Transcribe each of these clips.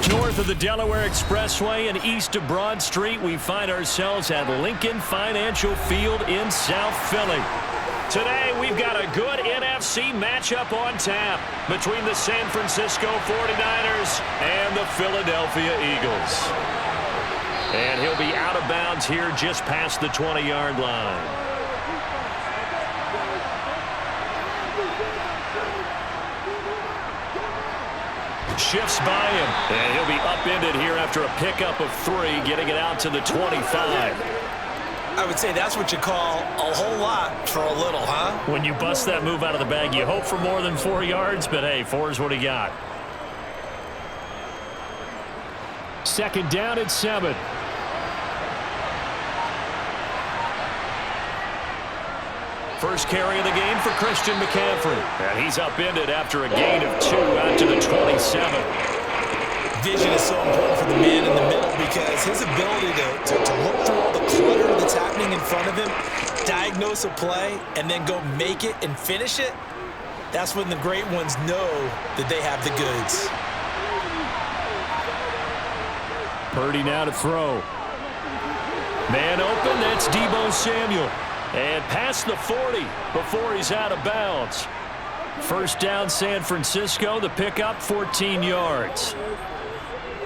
north of the Delaware Expressway and east of Broad Street, we find ourselves at Lincoln Financial Field in South Philly. Today, we've got a good NFC matchup on tap between the San Francisco 49ers and the Philadelphia Eagles. And he'll be out of bounds here just past the 20-yard line. Shifts by him, and he'll be upended here after a pickup of 3, getting it out to the 25. I would say that's what you call a whole lot for a little, huh? When you bust that move out of the bag, you hope for more than 4 yards, but hey, 4 is what he got. Second down at 7. First carry of the game for Christian McCaffrey. And he's upended after a gain of 2 out to the 27. Vision is so important for the man in the middle because his ability to look through all the clutter that's happening in front of him, diagnose a play, and then go make it and finish it, that's when the great ones know that they have the goods. Purdy now to throw. Man open, that's Deebo Samuel. And past the 40 before he's out of bounds. First down, San Francisco. The pickup, 14 yards.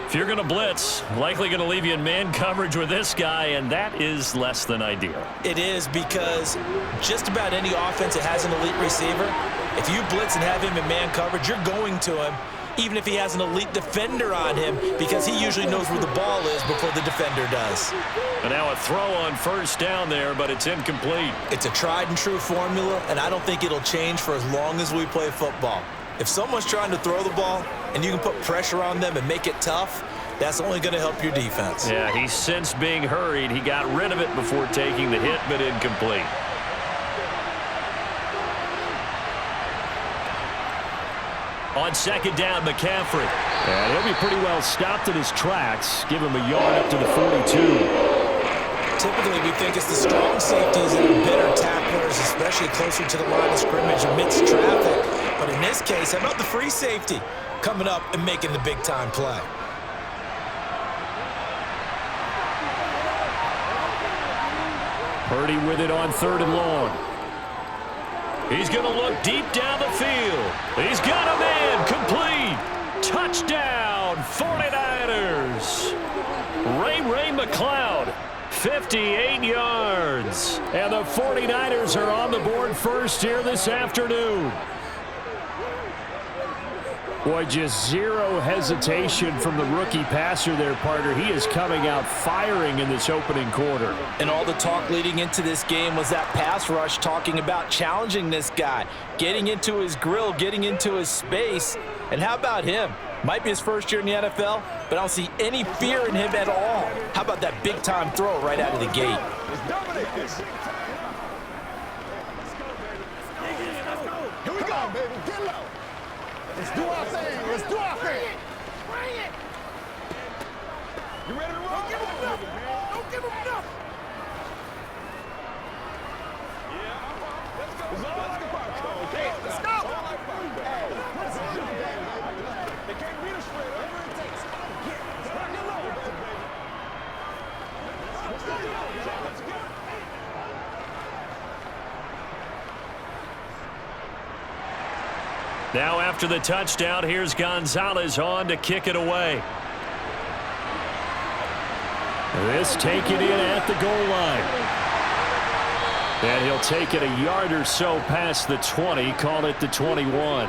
If you're going to blitz, likely going to leave you in man coverage with this guy, and that is less than ideal. It is because just about any offense that has an elite receiver, if you blitz and have him in man coverage, you're going to him, even if he has an elite defender on him, because he usually knows where the ball is before the defender does. And now a throw on first down there, but it's incomplete. It's a tried and true formula, and I don't think it'll change for as long as we play football. If someone's trying to throw the ball and you can put pressure on them and make it tough, that's only going to help your defense. Yeah, he's since being hurried. He got rid of it before taking the hit, but incomplete. On second down, McCaffrey. And he'll be pretty well stopped in his tracks. Give him a yard up to the 42. Typically, we think it's the strong safeties that are better tacklers, especially closer to the line of scrimmage amidst traffic. But in this case, how about the free safety coming up and making the big-time play? Purdy with it on 3rd and long. He's going to look deep down the field. He's got a man complete. Touchdown, 49ers. Ray McCloud, 58 yards. And the 49ers are on the board first here this afternoon. Boy, just zero hesitation from the rookie passer there, partner. He is coming out firing in this opening quarter. And all the talk leading into this game was that pass rush talking about challenging this guy, getting into his grill, getting into his space. And how about him? Might be his first year in the NFL, but I don't see any fear in him at all. How about that big-time throw right out of the gate? Here we go, baby. Get low. Let's do our thing. Let's do our thing. Bring it. You ready to roll? Don't give him nothing, man. Don't give him nothing. Yeah, let's go. Let's go. Okay, let's go. Hey, let's go. They can't beat us straight. Whatever it takes. Let's rock and roll, baby. Let's go. Let's go. Now after the touchdown, here's Gonzalez on to kick it away. This taken in at the goal line. And he'll take it a yard or so past the 20, call it the 21.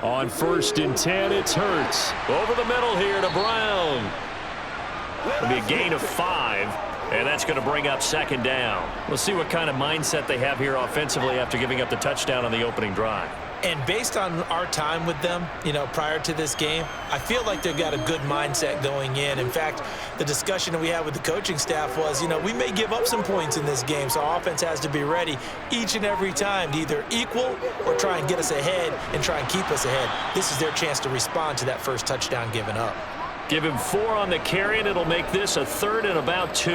On 1st and 10, it's Hurts. Over the middle here to Brown. It'll be a gain of 5. And that's going to bring up 2nd down. We'll see what kind of mindset they have here offensively after giving up the touchdown on the opening drive. And based on our time with them, prior to this game, I feel like they've got a good mindset going in. In fact, the discussion that we had with the coaching staff was, we may give up some points in this game, so our offense has to be ready each and every time to either equal or try and get us ahead and try and keep us ahead. This is their chance to respond to that first touchdown given up. Give him 4 on the carry, and it'll make this a 3rd and about 2.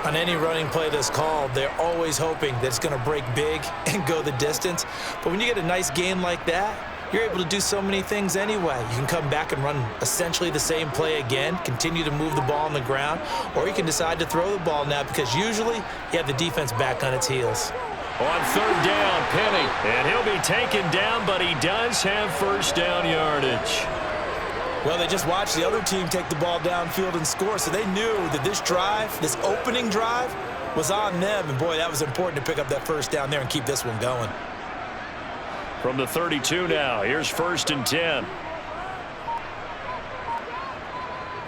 On any running play that's called, they're always hoping that it's going to break big and go the distance. But when you get a nice gain like that, you're able to do so many things anyway. You can come back and run essentially the same play again, continue to move the ball on the ground, or you can decide to throw the ball now because usually you have the defense back on its heels. On third down, Penny, and he'll be taken down, but he does have first down yardage. Well, they just watched the other team take the ball downfield and score, so they knew that this drive, this opening drive, was on them. And, boy, that was important to pick up that first down there and keep this one going. From the 32 now, here's first and 10.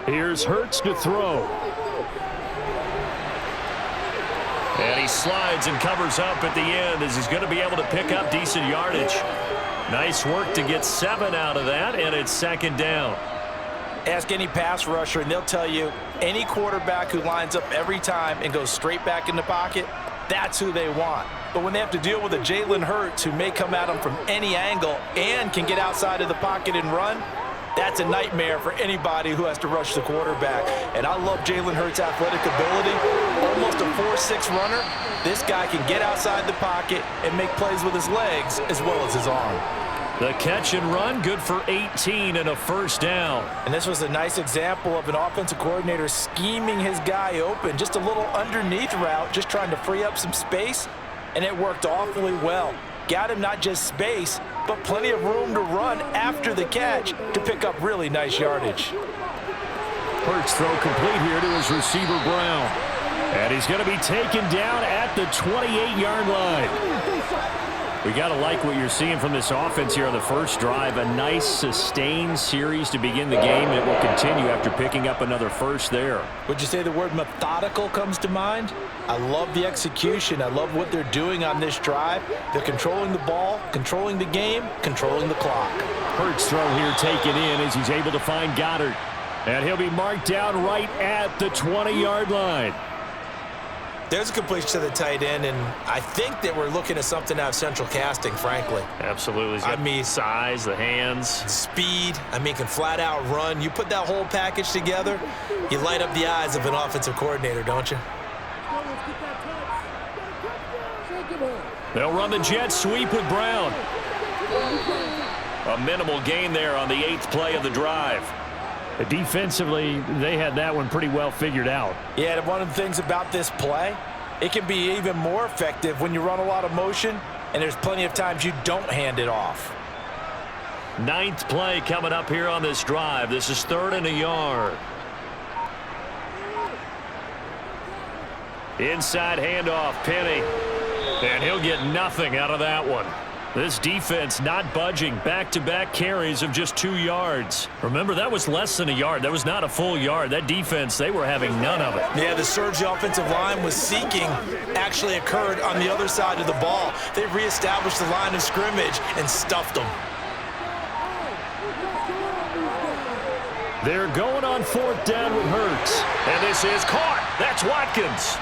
Here's Hurts to throw. And he slides and covers up at the end as he's going to be able to pick up decent yardage. Nice work to get 7 out of that, and it's second down. Ask any pass rusher, and they'll tell you any quarterback who lines up every time and goes straight back in the pocket, that's who they want. But when they have to deal with a Jalen Hurts who may come at them from any angle and can get outside of the pocket and run, that's a nightmare for anybody who has to rush the quarterback. And I love Jalen Hurts' athletic ability. Almost a 4.6 runner. This guy can get outside the pocket and make plays with his legs as well as his arm. The catch and run, good for 18 and a first down. And this was a nice example of an offensive coordinator scheming his guy open. Just a little underneath route, just trying to free up some space. And it worked awfully well. Got him not just space, but plenty of room to run after the catch to pick up really nice yardage. Hurts throw complete here to his receiver, Brown. And he's going to be taken down at the 28-yard line. We got to like what you're seeing from this offense here on the first drive. A nice sustained series to begin the game. It will continue after picking up another first there. Would you say the word methodical comes to mind? I love the execution. I love what they're doing on this drive. They're controlling the ball, controlling the game, controlling the clock. Hurts throw here taken in as he's able to find Goddard. And he'll be marked down right at the 20-yard line. There's a completion to the tight end, and I think that we're looking at something out of central casting, frankly. Absolutely. He's got size, the hands. Speed. Can flat out run. You put that whole package together, you light up the eyes of an offensive coordinator, don't you? They'll run the jet sweep with Brown. A minimal gain there on the 8th play of the drive. Defensively, they had that one pretty well figured out. Yeah, and one of the things about this play, it can be even more effective when you run a lot of motion, and there's plenty of times you don't hand it off. 9th play coming up here on this drive. This is 3rd and a yard. Inside handoff, Penny. And he'll get nothing out of that one. This defense not budging. Back-to-back carries of just 2 yards. Remember, that was less than a yard. That was not a full yard. That defense, they were having none of it. Yeah, the surge the offensive line was seeking actually occurred on the other side of the ball. They reestablished the line of scrimmage and stuffed them. They're going on 4th down with Hurts. And this is caught. That's Watkins.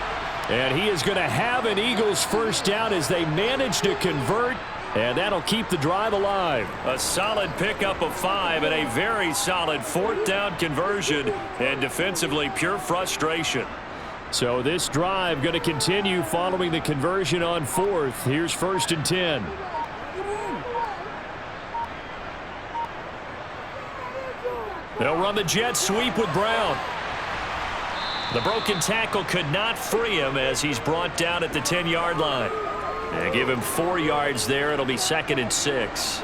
And he is going to have an Eagles first down as they manage to convert. And that'll keep the drive alive. A solid pickup of 5 and a very solid 4th down conversion. And defensively, pure frustration. So this drive going to continue following the conversion on 4th. Here's 1st and 10. They'll run the jet sweep with Brown. The broken tackle could not free him as he's brought down at the 10-yard line. And give him 4 yards there. It'll be 2nd and 6.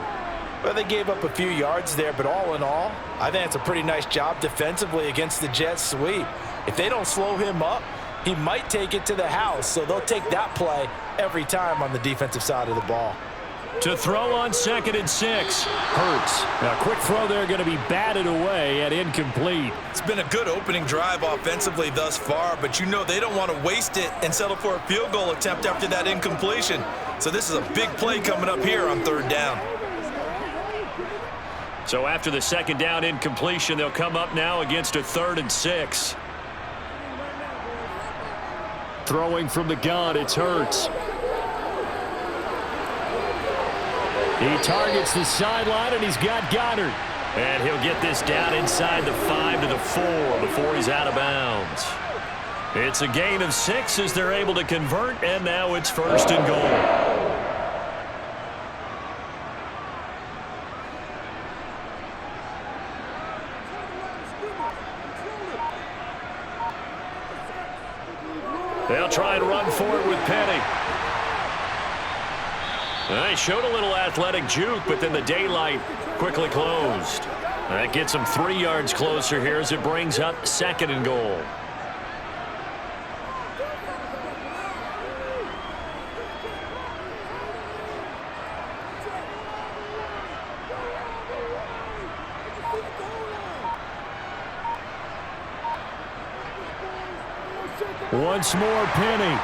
Well, they gave up a few yards there, but all in all, I think it's a pretty nice job defensively against the jet sweep. If they don't slow him up, he might take it to the house, so they'll take that play every time on the defensive side of the ball. To throw on 2nd and 6. Hurts. A quick throw there going to be batted away and incomplete. It's been a good opening drive offensively thus far, but you know they don't want to waste it and settle for a field goal attempt after that incompletion. So this is a big play coming up here on 3rd down. So after the 2nd down incompletion, they'll come up now against a 3rd and 6. Throwing from the gun, it's Hurts. He targets the sideline, and he's got Goddard. And he'll get this down inside the 5 to the 4 before he's out of bounds. It's a gain of 6 as they're able to convert, and now it's 1st and goal. They'll try and run for it with Penny. They showed a little athletic juke, but then the daylight quickly closed. That gets them 3 yards closer here as it brings up 2nd and goal. Once more, Penny.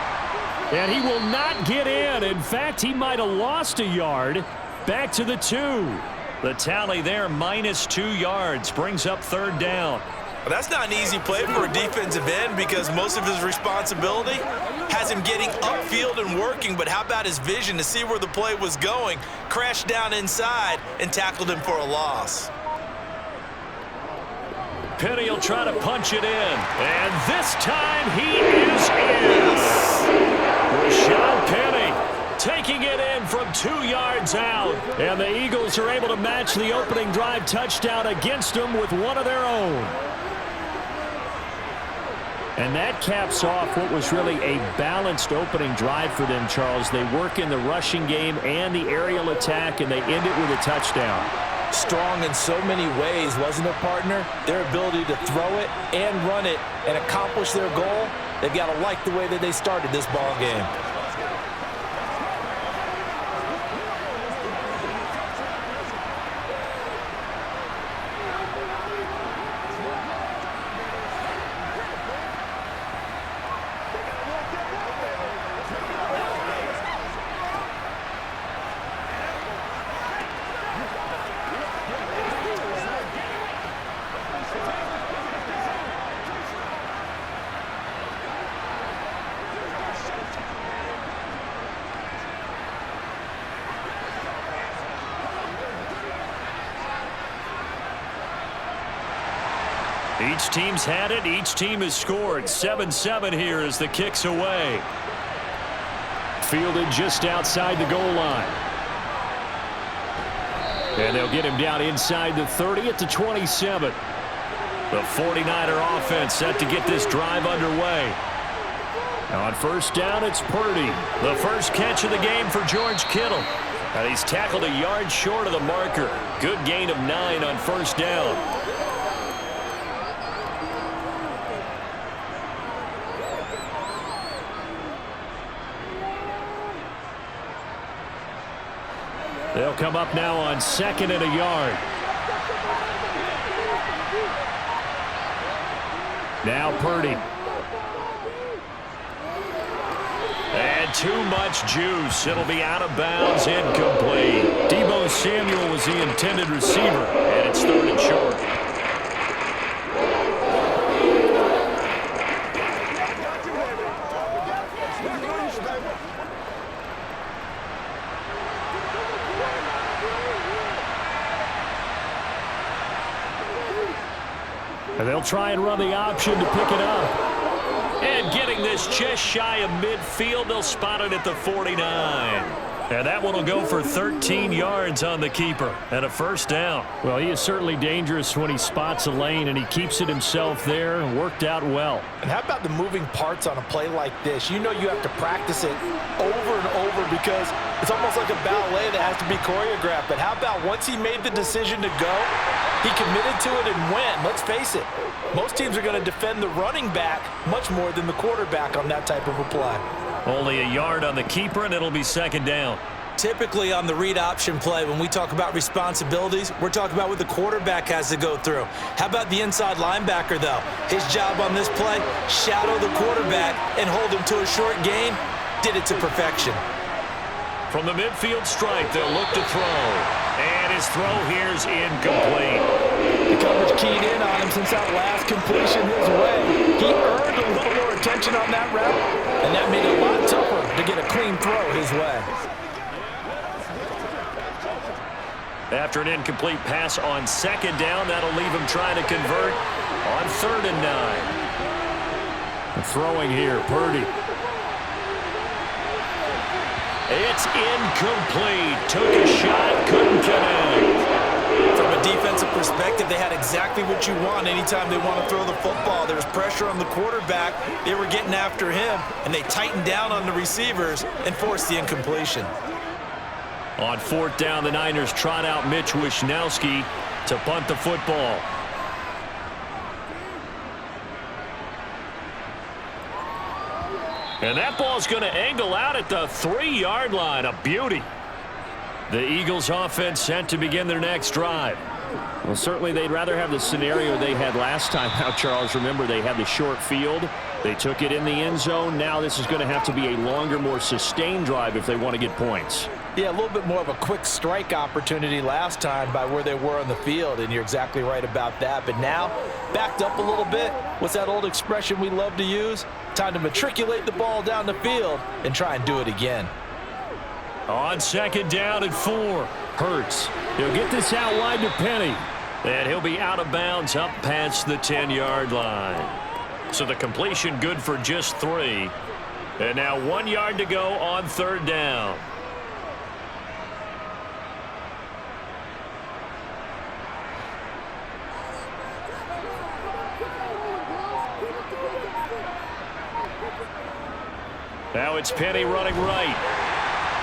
And he will not get in. In fact, he might have lost a yard. Back to the 2. The tally there, -2 yards, brings up 3rd down. Well, that's not an easy play for a defensive end because most of his responsibility has him getting upfield and working, but how about his vision to see where the play was going, crashed down inside, and tackled him for a loss. Penny will try to punch it in, and this time he is in. Rashad Penny taking it in from 2 yards out, and the Eagles are able to match the opening drive touchdown against them with one of their own. And that caps off what was really a balanced opening drive for them, Charles. They work in the rushing game and the aerial attack, and they end it with a touchdown. Strong in so many ways, wasn't it, partner? Their ability to throw it and run it and accomplish their goal, they've got to like the way that they started this ball game. Each team's had it. Each team has scored. 7-7 here as the kick's away. Fielded just outside the goal line. And they'll get him down inside the 30 at the 27. The 49er offense set to get this drive underway. Now on 1st down, it's Purdy. The first catch of the game for George Kittle. And he's tackled a yard short of the marker. Good gain of 9 on 1st down. They'll come up now on 2nd and a yard. Now Purdy. And too much juice. It'll be out of bounds, incomplete. Deebo Samuel was the intended receiver, and it's 3rd and short. And they'll try and run the option to pick it up. And getting this just shy of midfield, they'll spot it at the 49. And that one will go for 13 yards on the keeper and a 1st down. Well, he is certainly dangerous when he spots a lane, and he keeps it himself there and worked out well. And how about the moving parts on a play like this? You know you have to practice it over and over because it's almost like a ballet that has to be choreographed. But how about once he made the decision to go, he committed to it and went. Let's face it, most teams are going to defend the running back much more than the quarterback on that type of a play. Only a yard on the keeper, and it'll be 2nd down. Typically on the read option play, when we talk about responsibilities, we're talking about what the quarterback has to go through. How about the inside linebacker, though? His job on this play, shadow the quarterback and hold him to a short gain. Did it to perfection. From the midfield stripe, they'll look to throw. And his throw here's incomplete. The coverage keyed in on him since that last completion his way. He earned a little more attention on that route, and that made it a lot tougher to get a clean throw his way. After an incomplete pass on 2nd down, that'll leave him trying to convert on 3rd and 9. Throwing here, Purdy. It's incomplete. Took a shot, couldn't connect. From a defensive perspective, they had exactly what you want anytime they want to throw the football. There was pressure on the quarterback. They were getting after him, and they tightened down on the receivers and forced the incompletion. On 4th down, the Niners trot out Mitch Wishnowski to punt the football. And that ball's going to angle out at the 3-yard line. A beauty. The Eagles offense set to begin their next drive. Well, certainly they'd rather have the scenario they had last time out, Charles. Remember, they had the short field. They took it in the end zone. Now this is going to have to be a longer, more sustained drive if they want to get points. Yeah, a little bit more of a quick strike opportunity last time by where they were on the field, and you're exactly right about that. But now, backed up a little bit. What's that old expression we love to use? Time to matriculate the ball down the field and try and do it again. On 2nd down and 4. Hurts. He'll get this out wide to Penny. And he'll be out of bounds up past the 10-yard line. So the completion good for just 3. And now 1 yard to go on 3rd down. Now it's Penny running right.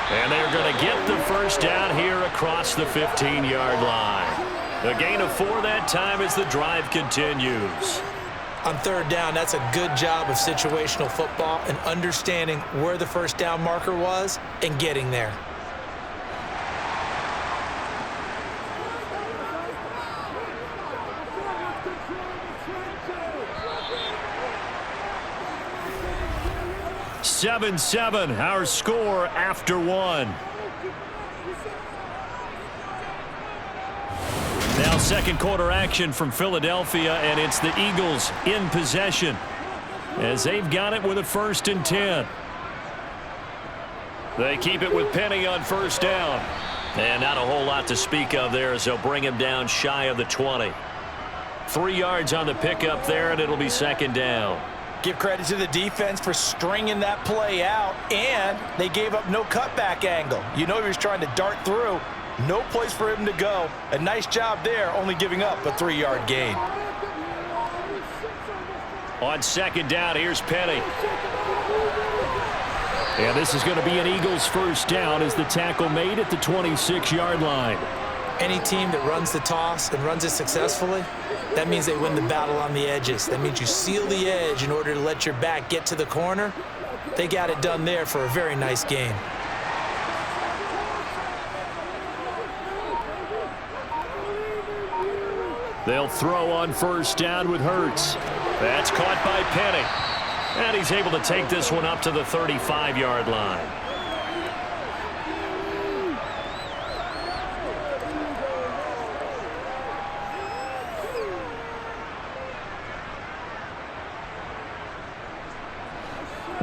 And they're going to get the first down here across the 15-yard line. A gain of 4 that time as the drive continues. On 3rd down, that's a good job of situational football and understanding where the first down marker was and getting there. Seven, our score after 1. Now 2nd quarter action from Philadelphia, and it's the Eagles in possession as they've got it with a 1st and 10. They keep it with Penny on 1st down. And not a whole lot to speak of there as they'll bring him down shy of the 20. 3 yards on the pickup there, and it'll be 2nd down. Give credit to the defense for stringing that play out, and they gave up no cutback angle. You know he was trying to dart through. No place for him to go. A nice job there, only giving up a 3-yard gain. On 2nd down, here's Penny. And this is going to be an Eagles 1st down as the tackle made at the 26-yard line. Any team that runs the toss and runs it successfully, that means they win the battle on the edges. That means you seal the edge in order to let your back get to the corner. They got it done there for a very nice game. They'll throw on 1st down with Hurts. That's caught by Penny. And he's able to take this one up to the 35-yard line.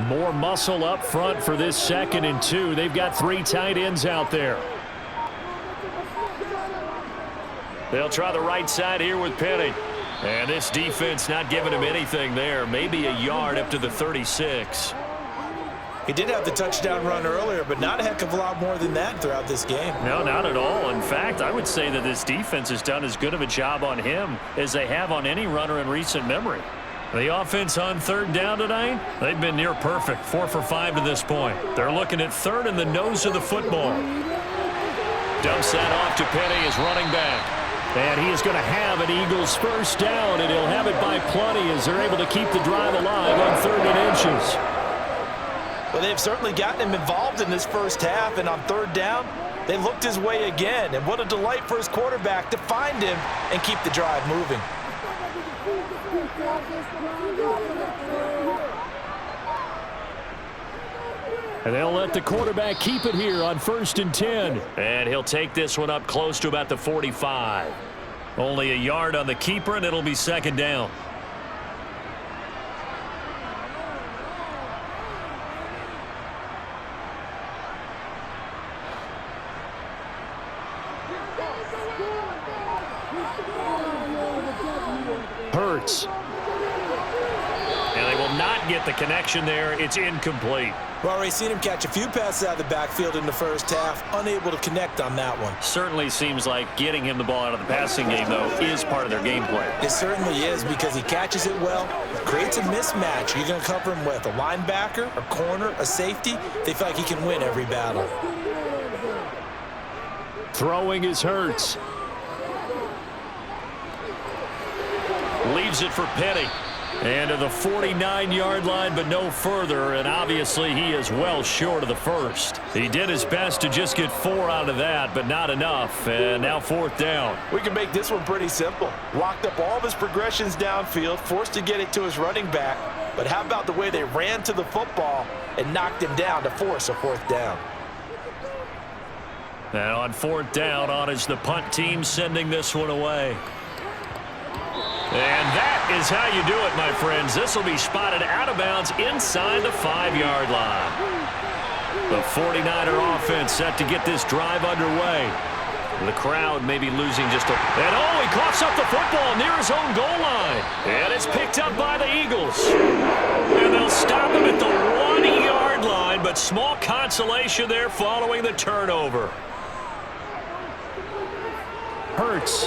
More muscle up front for this 2nd and 2. They've got 3 tight ends out there. They'll try the right side here with Penny. And this defense not giving him anything there. Maybe a yard up to the 36. He did have the touchdown run earlier, but not a heck of a lot more than that throughout this game. No, not at all. In fact, I would say that this defense has done as good of a job on him as they have on any runner in recent memory. The offense on 3rd down tonight, they've been near perfect, 4 for 5 to this point. They're looking at 3rd in the nose of the football. Dumps that off to Penny as running back. And he is going to have an Eagles 1st down, and he'll have it by plenty as they're able to keep the drive alive on 3rd and inches. Well, they've certainly gotten him involved in this first half, and on 3rd down, they looked his way again. And what a delight for his quarterback to find him and keep the drive moving. And they'll let the quarterback keep it here on 1st and 10. And he'll take this one up close to about the 45. Only a yard on the keeper, and it'll be 2nd down. Hurts. And they will not get the connection there. It's incomplete. We've already seen him catch a few passes out of the backfield in the first half, unable to connect on that one. Certainly seems like getting him the ball out of the passing game, though, is part of their game plan. It certainly is, because he catches it well, creates a mismatch. You're going to cover him with a linebacker, a corner, a safety. They feel like he can win every battle. Throwing is Hurts. Leaves it for Petty. And to the 49-yard line, but no further, and obviously he is well short of the first. He did his best to just get 4 out of that, but not enough, and now 4th down. We can make this one pretty simple. Locked up all of his progressions downfield, forced to get it to his running back, but how about the way they ran to the football and knocked him down to force a 4th down? Now on 4th down, on is the punt team sending this one away. And that is how you do it, my friends. This will be spotted out of bounds inside the 5-yard line. The 49er offense set to get this drive underway. The crowd may be losing just a... And he coughs up the football near his own goal line. And it's picked up by the Eagles. And they'll stop him at the 1-yard line, but small consolation there following the turnover. Hurts.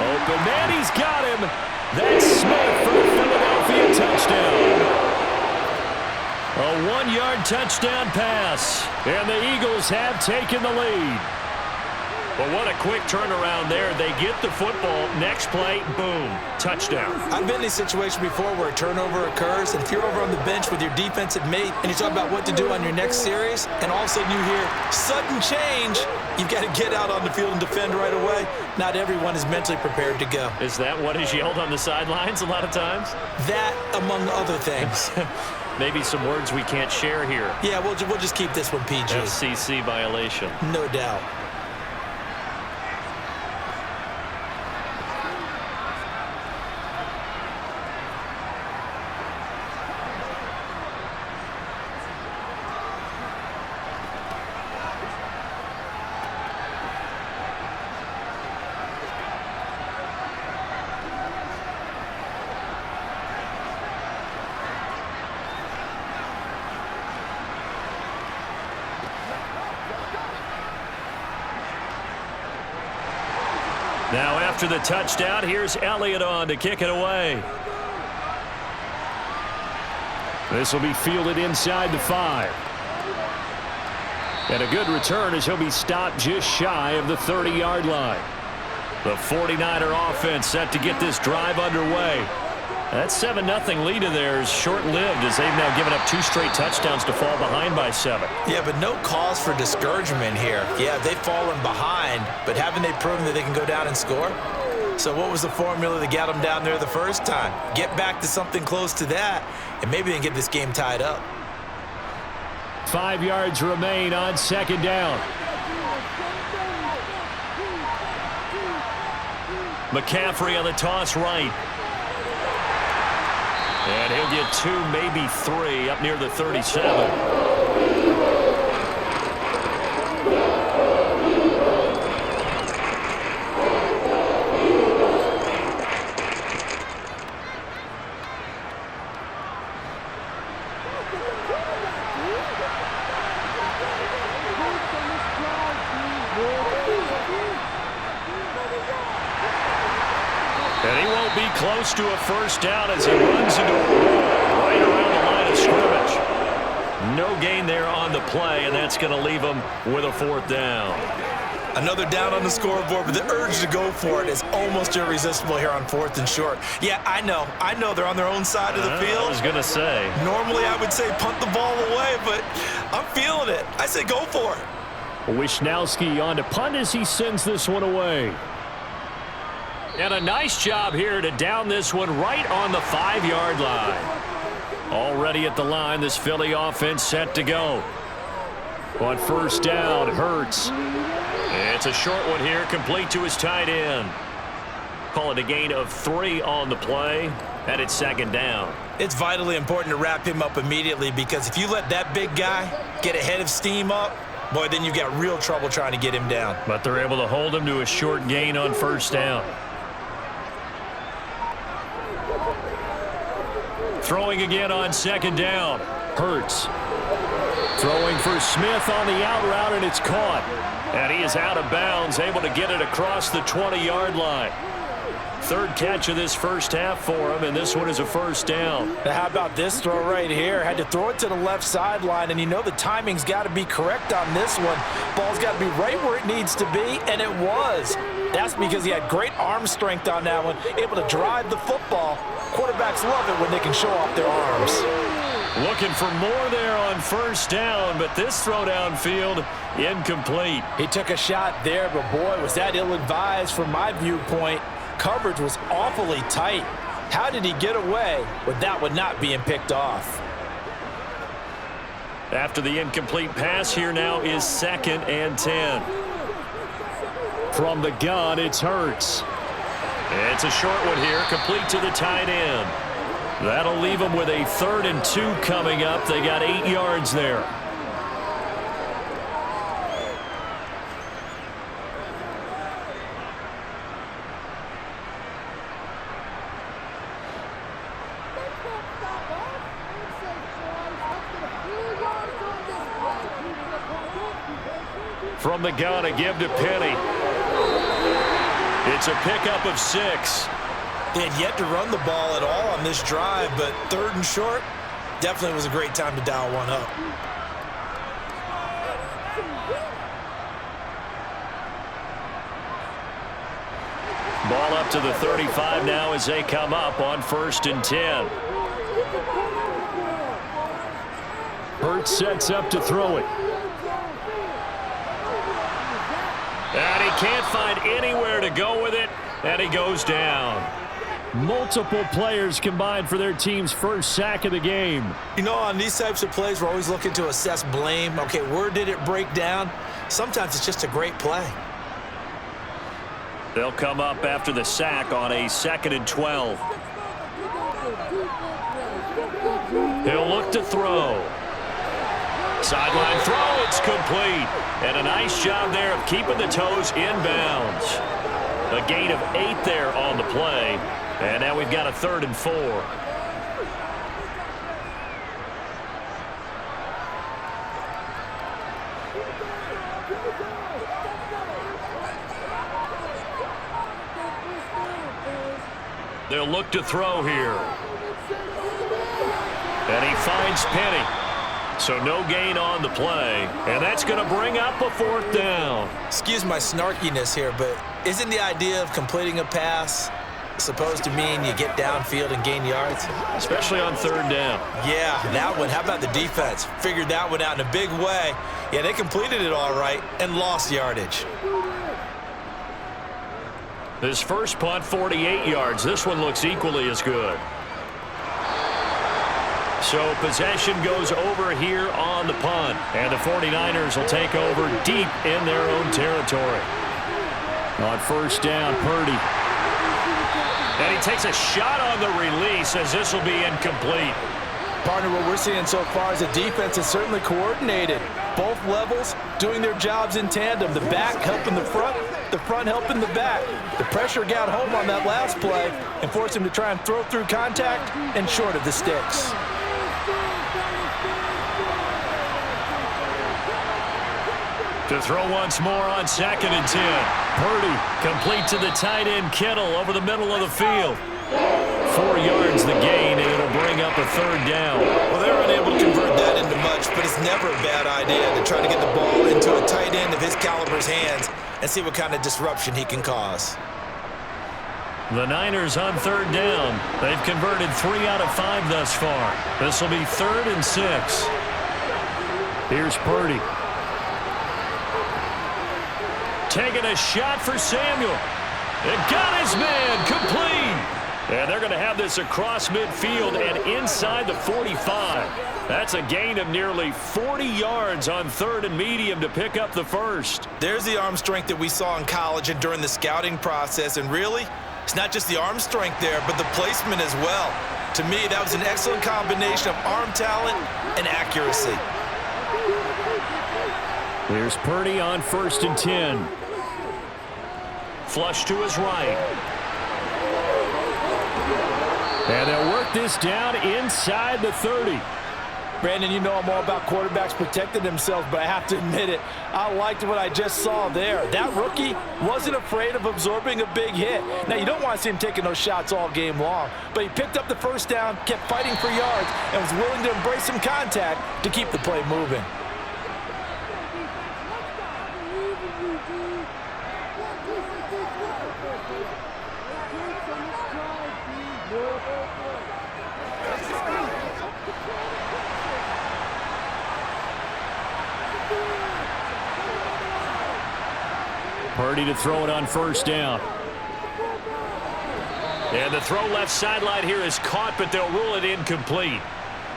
Open man, he's got him. That's Smith for the Philadelphia touchdown. A 1-yard touchdown pass. And the Eagles have taken the lead. But what a quick turnaround there. They get the football. Next play, boom, touchdown. I've been in a situation before where a turnover occurs, and if you're over on the bench with your defensive mate and you talk about what to do on your next series, and all of a sudden you hear sudden change, you've got to get out on the field and defend right away. Not everyone is mentally prepared to go. Is that what is yelled on the sidelines a lot of times? That, among other things. Maybe some words we can't share here. Yeah, we'll just keep this one PG. FCC violation. No doubt. Now after the touchdown, here's Elliott on to kick it away. This will be fielded inside the 5. And a good return as he'll be stopped just shy of the 30-yard line. The 49er offense set to get this drive underway. That 7-0 lead of theirs short-lived as they've now given up 2 straight touchdowns to fall behind by 7. Yeah, but no cause for discouragement here. Yeah, they've fallen behind, but haven't they proven that they can go down and score? So what was the formula that got them down there the first time? Get back to something close to that, and maybe they can get this game tied up. 5 yards remain on 2nd down. McCaffrey on the toss right. And he'll get 2, maybe 3, up near the 37. And he won't be close to a first down as he runs into a wall right around the line of scrimmage. No gain there on the play, and that's going to leave him with a 4th down. Another down on the scoreboard, but the urge to go for it is almost irresistible here on 4th and short. Yeah, I know they're on their own side of the field. I was going to say. Normally I would say punt the ball away, but I'm feeling it. I say go for it. Wisnowski on to punt as he sends this one away. And a nice job here to down this one right on the 5-yard line. Already at the line, this Philly offense set to go. On 1st down, Hurts. It's a short one here, complete to his tight end. Call it a gain of 3 on the play, and it's 2nd down. It's vitally important to wrap him up immediately, because if you let that big guy get ahead of steam up, boy, then you've got real trouble trying to get him down. But they're able to hold him to a short gain on 1st down. Throwing again on second down. Hurts. Throwing for Smith on the out route, and it's caught. And he is out of bounds, able to get it across the 20-yard line. Third catch of this first half for him, and this one is a first down. Now how about this throw right here? Had to throw it to the left sideline, and you know the timing's got to be correct on this one. Ball's got to be right where it needs to be, and it was. That's because he had great arm strength on that one, able to drive the football. Quarterbacks love it when they can show off their arms. Looking for more there on first down, but this throw downfield incomplete. He took a shot there, but boy, was that ill-advised from my viewpoint. Coverage was awfully tight. How did he get away with that one not being picked off? After the incomplete pass, here now is 2nd and 10. From the gun, it's Hurts. It's a short one here, complete to the tight end. That'll leave them with a 3rd and 2 coming up. They got 8 yards there. From the gun, a give to Penny. It's a pickup of 6. They had yet to run the ball at all on this drive, but 3rd and short definitely was a great time to dial one up. Ball up to the 35 now as they come up on 1st and 10. Hurts sets up to throw it. And he can't find anywhere to go with it, and he goes down. Multiple players combined for their team's first sack of the game. You know, on these types of plays, we're always looking to assess blame. Okay, where did it break down? Sometimes it's just a great play. They'll come up after the sack on a 2nd and 12. He'll look to throw. Sideline throw, it's complete. And a nice job there of keeping the toes in bounds. A gain of 8 there on the play. And now we've got a 3rd and 4. They'll look to throw here. And he finds Penny. So no gain on the play. And that's going to bring up a 4th down. Excuse my snarkiness here, but isn't the idea of completing a pass supposed to mean you get downfield and gain yards? Especially on 3rd down. Yeah, that one. How about the defense? Figured that one out in a big way. Yeah, they completed it all right and lost yardage. This first punt, 48 yards. This one looks equally as good. So possession goes over here on the punt. And the 49ers will take over deep in their own territory. On 1st down, Purdy. And he takes a shot on the release as this will be incomplete. Partner, what we're seeing so far is the defense is certainly coordinated. Both levels doing their jobs in tandem. The back helping the front helping the back. The pressure got home on that last play and forced him to try and throw through contact and short of the sticks. To throw once more on 2nd and 10. Purdy complete to the tight end Kittle over the middle of the field. 4 yards the gain, and it'll bring up a 3rd down. Well, they're unable to convert that into much, but it's never a bad idea to try to get the ball into a tight end of his caliber's hands and see what kind of disruption he can cause. The Niners on 3rd down. They've converted 3 out of 5 thus far. This will be 3rd and 6. Here's Purdy. Taking a shot for Samuel. It got his man complete. And they're going to have this across midfield and inside the 45. That's a gain of nearly 40 yards on 3rd and medium to pick up the first. There's the arm strength that we saw in college and during the scouting process. And really, it's not just the arm strength there, but the placement as well. To me, that was an excellent combination of arm talent and accuracy. Here's Purdy on 1st and 10. Flush to his right. And they'll work this down inside the 30. Brandon, you know I'm all about quarterbacks protecting themselves, but I have to admit it, I liked what I just saw there. That rookie wasn't afraid of absorbing a big hit. Now, you don't want to see him taking those shots all game long, but he picked up the first down, kept fighting for yards, and was willing to embrace some contact to keep the play moving. Purdy to throw it on first down. And the throw left sideline here is caught, but they'll rule it incomplete.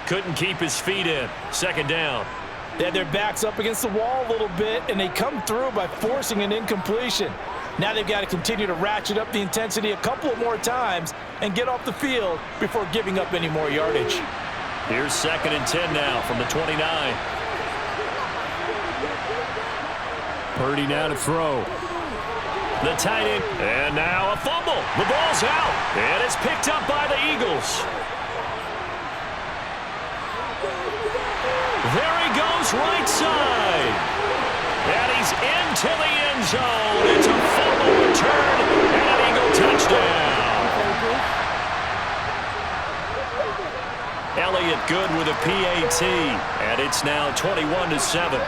Couldn't keep his feet in. Second down. They had their backs up against the wall a little bit, and they come through by forcing an incompletion. Now they've got to continue to ratchet up the intensity a couple of more times and get off the field before giving up any more yardage. Here's 2nd and 10 now from the 29. Purdy now to throw. The tight end. And now a fumble. The ball's out. And it's picked up by the Eagles. There he goes right side. And he's into the end zone. It's a fumble return and an Eagle touchdown. Elliott good with a PAT. And it's now 21-7.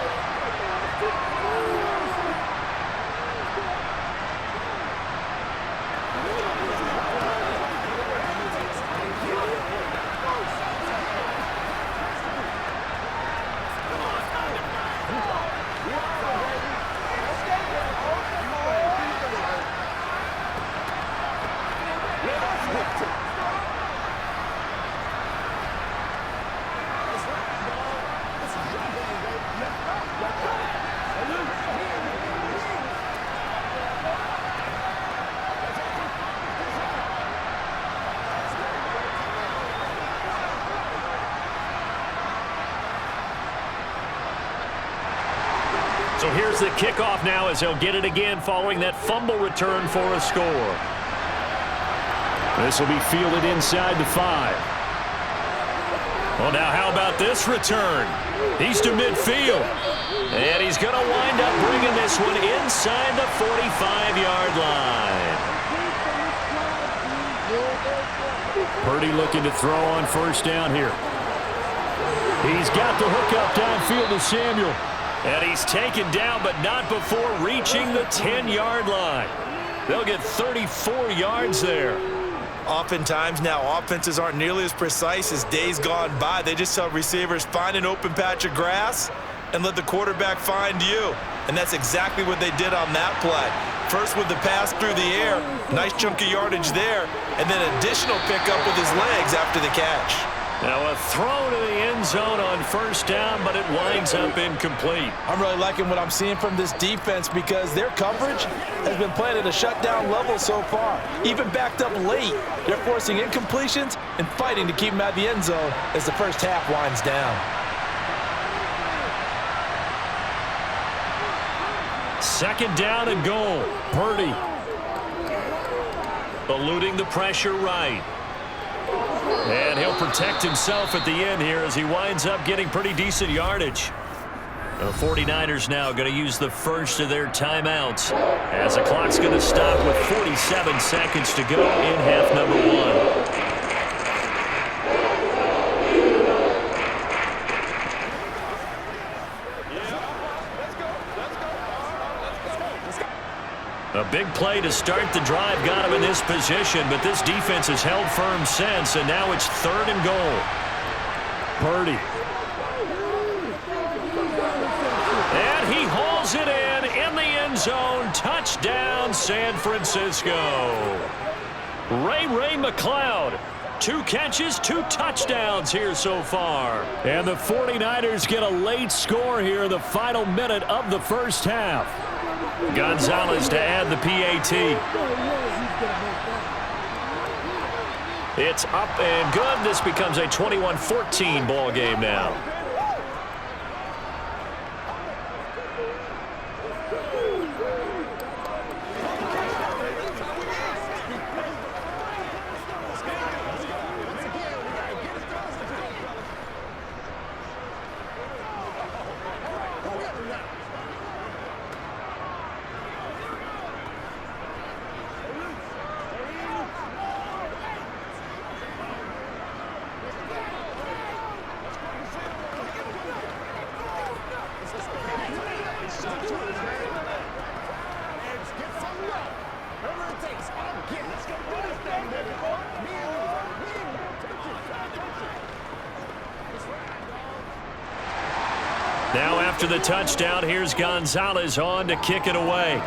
So here's the kickoff now as they'll get it again following that fumble return for a score. This will be fielded inside the 5. Well, now how about this return? He's to midfield. And he's going to wind up bringing this one inside the 45-yard line. Purdy looking to throw on first down here. He's got the hook up downfield to Samuel. And he's taken down, but not before reaching the 10-yard line. They'll get 34 yards there. Oftentimes now, offenses aren't nearly as precise as days gone by. They just tell receivers, find an open patch of grass and let the quarterback find you. And that's exactly what they did on that play. First with the pass through the air, nice chunk of yardage there, and then additional pickup with his legs after the catch. Now a throw to the end zone on first down, but it winds up incomplete. I'm really liking what I'm seeing from this defense because their coverage has been playing at a shutdown level so far. Even backed up late, they're forcing incompletions and fighting to keep them out of the end zone as the first half winds down. Second down and goal. Purdy eluding the pressure right. And he'll protect himself at the end here as he winds up getting pretty decent yardage. The 49ers now going to use the first of their timeouts as the clock's going to stop with 47 seconds to go in half number 1. A big play to start the drive got him in this position, but this defense has held firm since, and now it's 3rd and goal. Purdy. And he hauls it in the end zone. Touchdown, San Francisco. Ray McCloud. 2 catches, 2 touchdowns here so far. And the 49ers get a late score here in the final minute of the first half. Gonzalez to add the PAT. It's up and good. This becomes a 21-14 ball game now. Now after the touchdown, here's Gonzalez on to kick it away.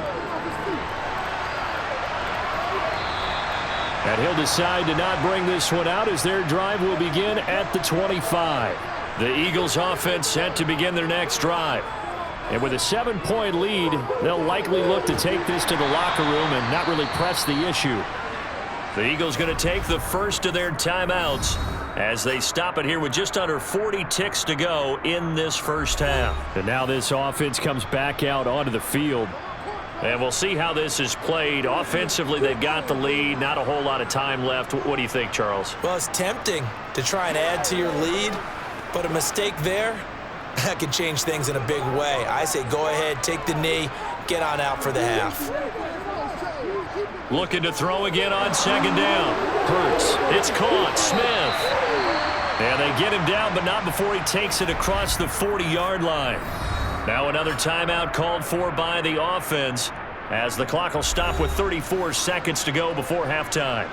And he'll decide to not bring this one out as their drive will begin at the 25. The Eagles offense set to begin their next drive. And with a 7-point lead, they'll likely look to take this to the locker room and not really press the issue. The Eagles going to take the first of their timeouts as they stop it here with just under 40 ticks to go in this first half. And now this offense comes back out onto the field. And we'll see how this is played. Offensively, they've got the lead. Not a whole lot of time left. What do you think, Charles? Well, it's tempting to try and add to your lead, but a mistake there, that could change things in a big way. I say go ahead, take the knee, get on out for the half. Looking to throw again on second down. Hurts. It's caught. Smith. And they get him down, but not before he takes it across the 40-yard line. Now another timeout called for by the offense as the clock will stop with 34 seconds to go before halftime.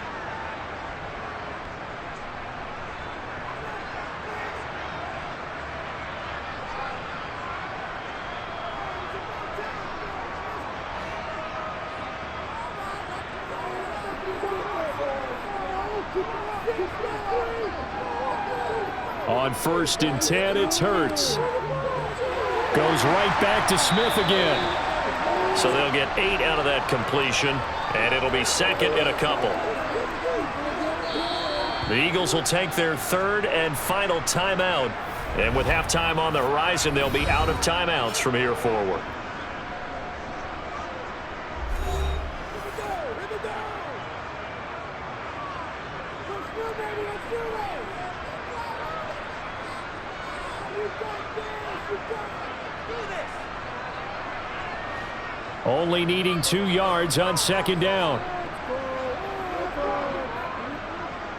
On 1st and 10, it's Hurts. Goes right back to Smith again. So they'll get 8 out of that completion, and it'll be second and a couple. The Eagles will take their third and final timeout. And with halftime on the horizon, they'll be out of timeouts from here forward. Only needing 2 yards on second down.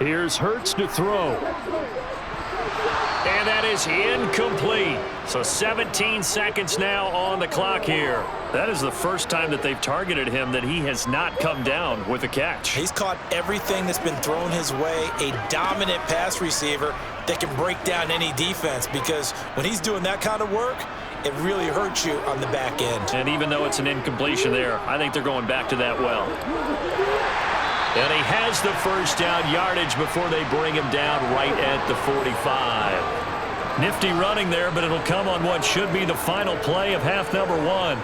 Here's Hurts to throw. And that is incomplete. So 17 seconds now on the clock here. That is the first time that they've targeted him that he has not come down with a catch. He's caught everything that's been thrown his way, a dominant pass receiver that can break down any defense, because when he's doing that kind of work, it really hurts you on the back end. And even though it's an incompletion there, I think they're going back to that well. And he has the first down yardage before they bring him down right at the 45. Nifty running there, but it'll come on what should be the final play of half number 1.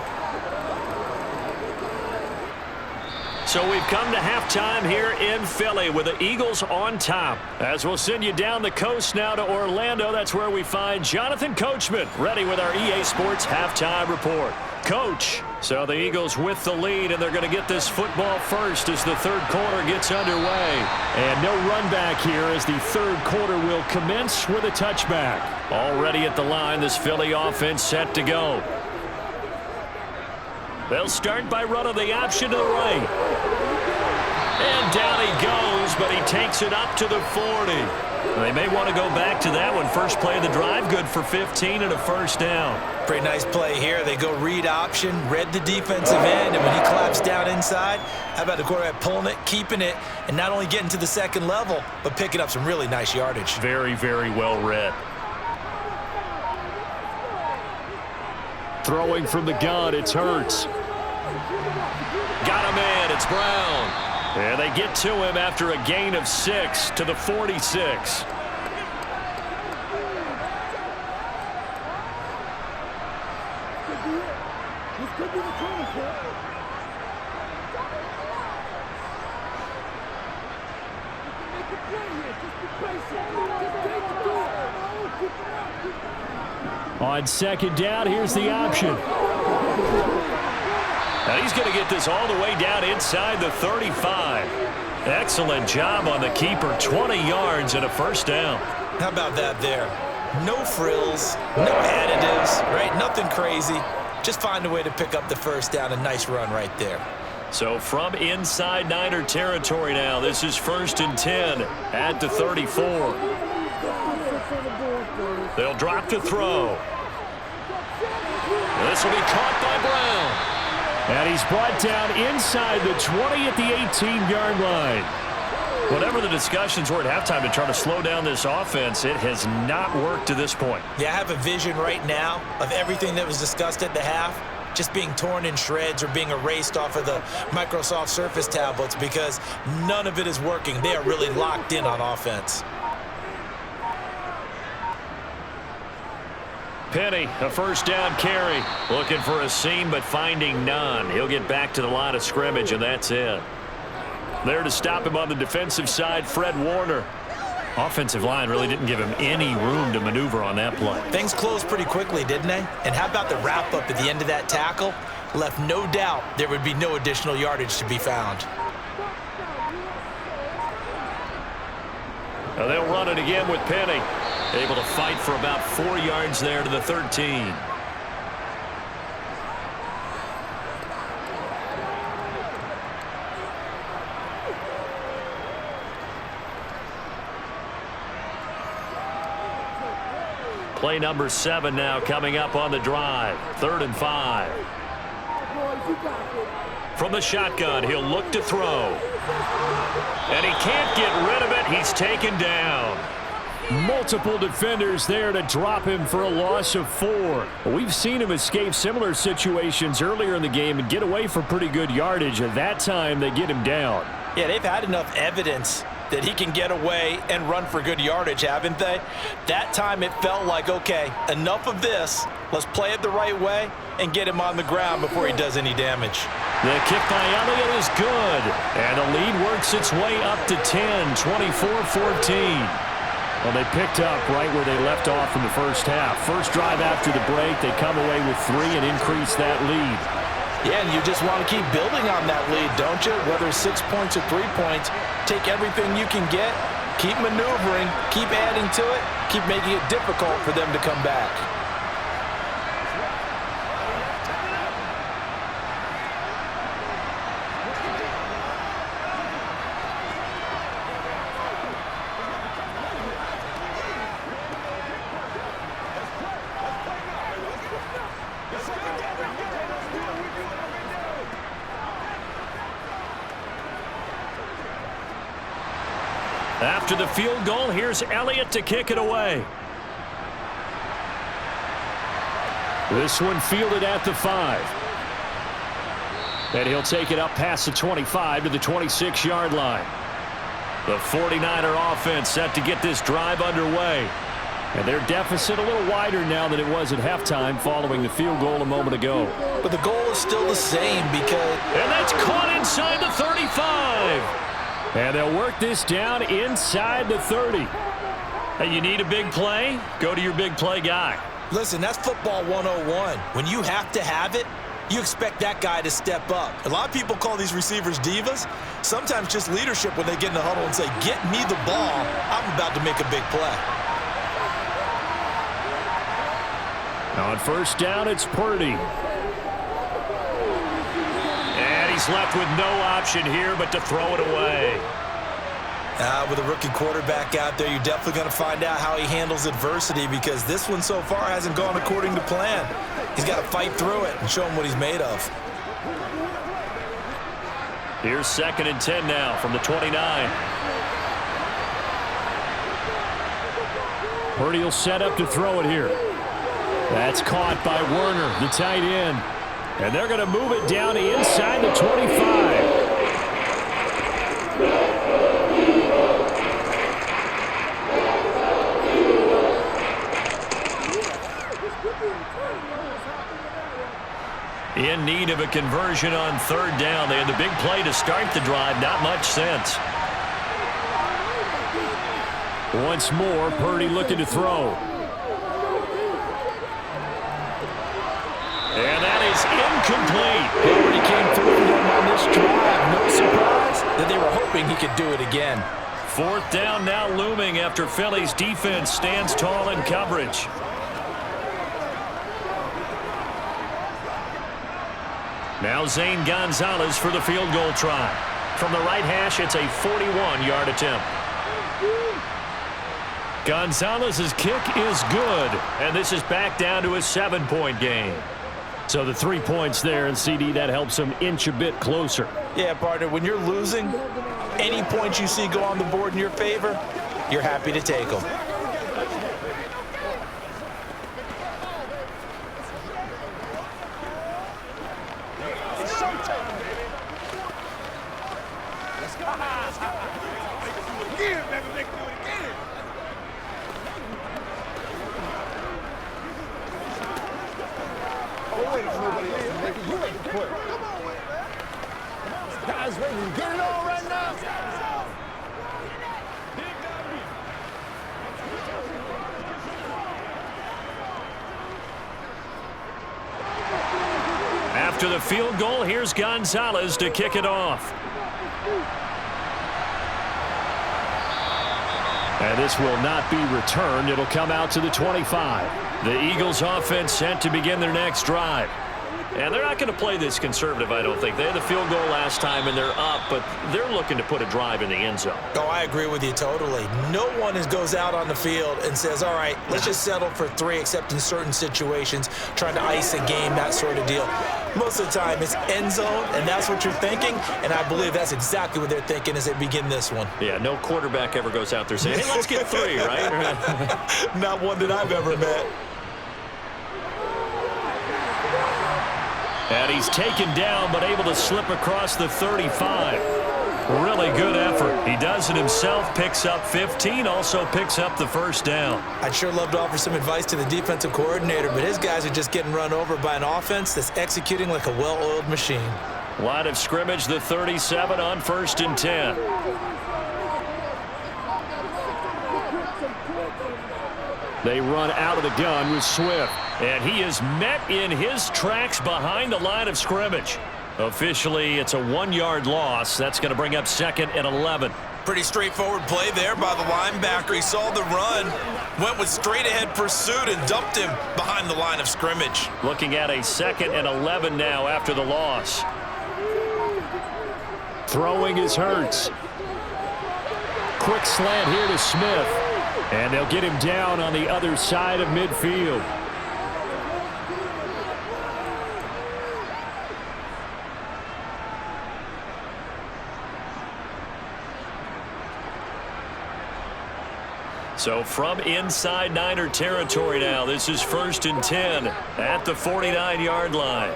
So we've come to halftime here in Philly with the Eagles on top. As we'll send you down the coast now to Orlando, that's where we find Jonathan Coachman ready with our EA Sports halftime report. Coach, so the Eagles with the lead, and they're going to get this football first as the third quarter gets underway. And no run back here as the third quarter will commence with a touchback. Already at the line, this Philly offense set to go. They'll start by running the option to the right. And down he goes, but he takes it up to the 40. They may want to go back to that one. First play of the drive, good for 15 and a first down. Pretty nice play here. They go read option, read the defensive end, and when he collapsed down inside, how about the quarterback pulling it, keeping it, and not only getting to the second level, but picking up some really nice yardage. Very, very well read. Throwing from the gun, it's Hurts. Got him in. It's Brown. And they get to him after a gain of 6 to the 46. On second down, here's the option. Now he's going to get this all the way down inside the 35. Excellent job on the keeper. 20 yards and a first down. How about that there? No frills, no additives, right? Nothing crazy. Just find a way to pick up the first down. A nice run right there. So from inside Niner territory now, this is 1st and 10 at the 34. They'll drop to throw. This will be caught by Brown. And he's brought down inside the 20 at the 18-yard line. Whatever the discussions were at halftime to try to slow down this offense, it has not worked to this point. Yeah, I have a vision right now of everything that was discussed at the half just being torn in shreds or being erased off of the Microsoft Surface tablets because none of it is working. They are really locked in on offense. Penny, a first down carry. Looking for a seam, but finding none. He'll get back to the line of scrimmage, and that's it. There to stop him on the defensive side, Fred Warner. Offensive line really didn't give him any room to maneuver on that play. Things closed pretty quickly, didn't they? And how about the wrap-up at the end of that tackle? Left no doubt there would be no additional yardage to be found. Now they'll run it again with Penny. Able to fight for about 4 yards there to the 13. Play number 7 now coming up on the drive. 3rd and 5. From the shotgun, he'll look to throw. And he can't get rid of it. He's taken down. Multiple defenders there to drop him for a loss of 4. We've seen him escape similar situations earlier in the game and get away for pretty good yardage. At that time, they get him down. Yeah, they've had enough evidence that he can get away and run for good yardage, haven't they? That time it felt like, okay, enough of this. Let's play it the right way and get him on the ground before he does any damage. The kick by Elliott is good. And the lead works its way up to 10, 24-14. Well, they picked up right where they left off in the first half. First drive after the break, they come away with 3 and increase that lead. Yeah, and you just want to keep building on that lead, don't you? Whether it's 6 points or 3 points, take everything you can get, keep maneuvering, keep adding to it, keep making it difficult for them to come back. After the field goal, here's Elliott to kick it away. This one fielded at the 5. And he'll take it up past the 25 to the 26-yard line. The 49er offense set to get this drive underway. And their deficit a little wider now than it was at halftime following the field goal a moment ago. But the goal is still the same because... And that's caught inside the 35. And they'll work this down inside the 30. Hey, you need a big play? Go to your big play guy. Listen, that's football 101. When you have to have it, you expect that guy to step up. A lot of people call these receivers divas. Sometimes just leadership when they get in the huddle and say, get me the ball. I'm about to make a big play. On first down, it's Purdy. He's left with no option here but to throw it away. With a rookie quarterback out there, you're definitely going to find out how he handles adversity because this one so far hasn't gone according to plan. He's got to fight through it and show him what he's made of. Here's 2nd and 10 now from the 29. Purdy will set up to throw it here. That's caught by Werner, the tight end. And they're going to move it down inside the 25. In need of a conversion on 3rd down. They had the big play to start the drive. Not much sense. Once more, Purdy looking to throw. And that is incomplete. He already came through for them on this drive. No surprise that they were hoping he could do it again. 4th down now looming after Philly's defense stands tall in coverage. Now Zane Gonzalez for the field goal try. From the right hash, it's a 41-yard attempt. Gonzalez's kick is good, and this is back down to a 7-point game. So the 3 points there, and CD, that helps them inch a bit closer. Yeah, partner, when you're losing, any points you see go on the board in your favor, you're happy to take them. It's showtime, baby. Let's go. Let's go. Make them do it again, baby. Make them do it again. Oh, wait, nobody else to make it. You make the play. Come on, man. Guys, ready to get it on right now? After the field goal, here's Gonzalez to kick it off. And this will not be returned. It'll come out to the 25. The Eagles offense set to begin their next drive. And they're not going to play this conservative, I don't think. They had the field goal last time, and they're up, but they're looking to put a drive in the end zone. Oh, I agree with you totally. No one goes out on the field and says, all right, let's just settle for 3, except in certain situations, trying to ice a game, that sort of deal. Most of the time, it's end zone, and that's what you're thinking, and I believe that's exactly what they're thinking as they begin this one. Yeah, no quarterback ever goes out there saying, hey, let's get 3, right? Not one that I've ever met. And he's taken down, but able to slip across the 35. Really good effort. He does it himself, picks up 15, also picks up the first down. I'd sure love to offer some advice to the defensive coordinator, but his guys are just getting run over by an offense that's executing like a well-oiled machine. Line of scrimmage, the 37 on 1st and 10. They run out of the gun with Swift. And he is met in his tracks behind the line of scrimmage. Officially, it's a 1-yard loss. That's going to bring up 2nd and 11. Pretty straightforward play there by the linebacker. He saw the run, went with straight-ahead pursuit, and dumped him behind the line of scrimmage. Looking at a 2nd and 11 now after the loss. Throwing is Hurts. Quick slant here to Smith. And they'll get him down on the other side of midfield. So from inside Niner territory now, this is 1st and 10 at the 49-yard line.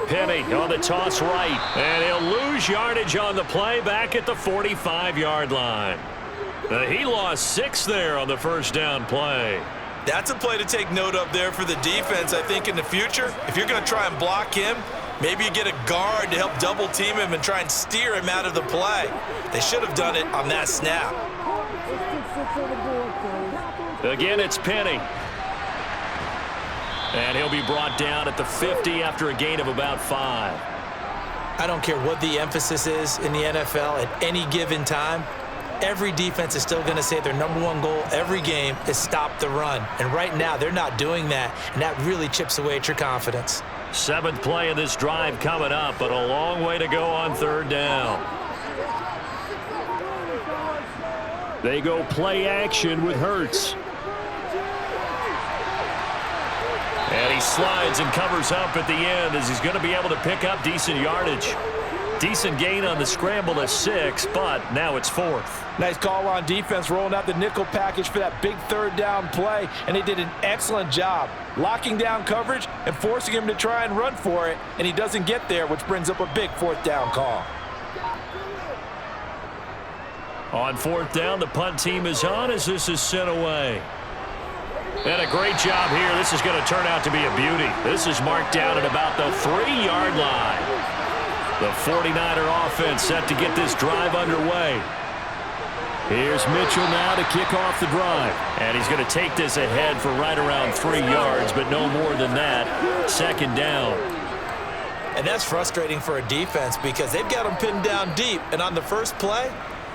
Penny on the toss right, and he'll lose yardage on the play back at the 45-yard line. He lost 6 there on the first down play. That's a play to take note of there for the defense. I think in the future, if you're going to try and block him, maybe you get a guard to help double team him and try and steer him out of the play. They should have done it on that snap. Again, it's Penny. And he'll be brought down at the 50 after a gain of about 5. I don't care what the emphasis is in the NFL at any given time. Every defense is still going to say their #1 goal every game is stop the run. And right now, they're not doing that, and that really chips away at your confidence. 7th play of this drive coming up, but a long way to go on 3rd down. They go play action with Hurts. And he slides and covers up at the end as he's going to be able to pick up decent yardage. Decent gain on the scramble to 6, but now it's 4th. Nice call on defense, rolling out the nickel package for that big 3rd down play, and they did an excellent job locking down coverage and forcing him to try and run for it, and he doesn't get there, which brings up a big 4th down call. On 4th down, the punt team is on as this is sent away. And a great job here. This is going to turn out to be a beauty. This is marked down at about the 3-yard line. The 49er offense set to get this drive underway. Here's Mitchell now to kick off the drive. And he's going to take this ahead for right around 3 yards, but no more than that. 2nd down. And that's frustrating for a defense because they've got them pinned down deep. And on the first play,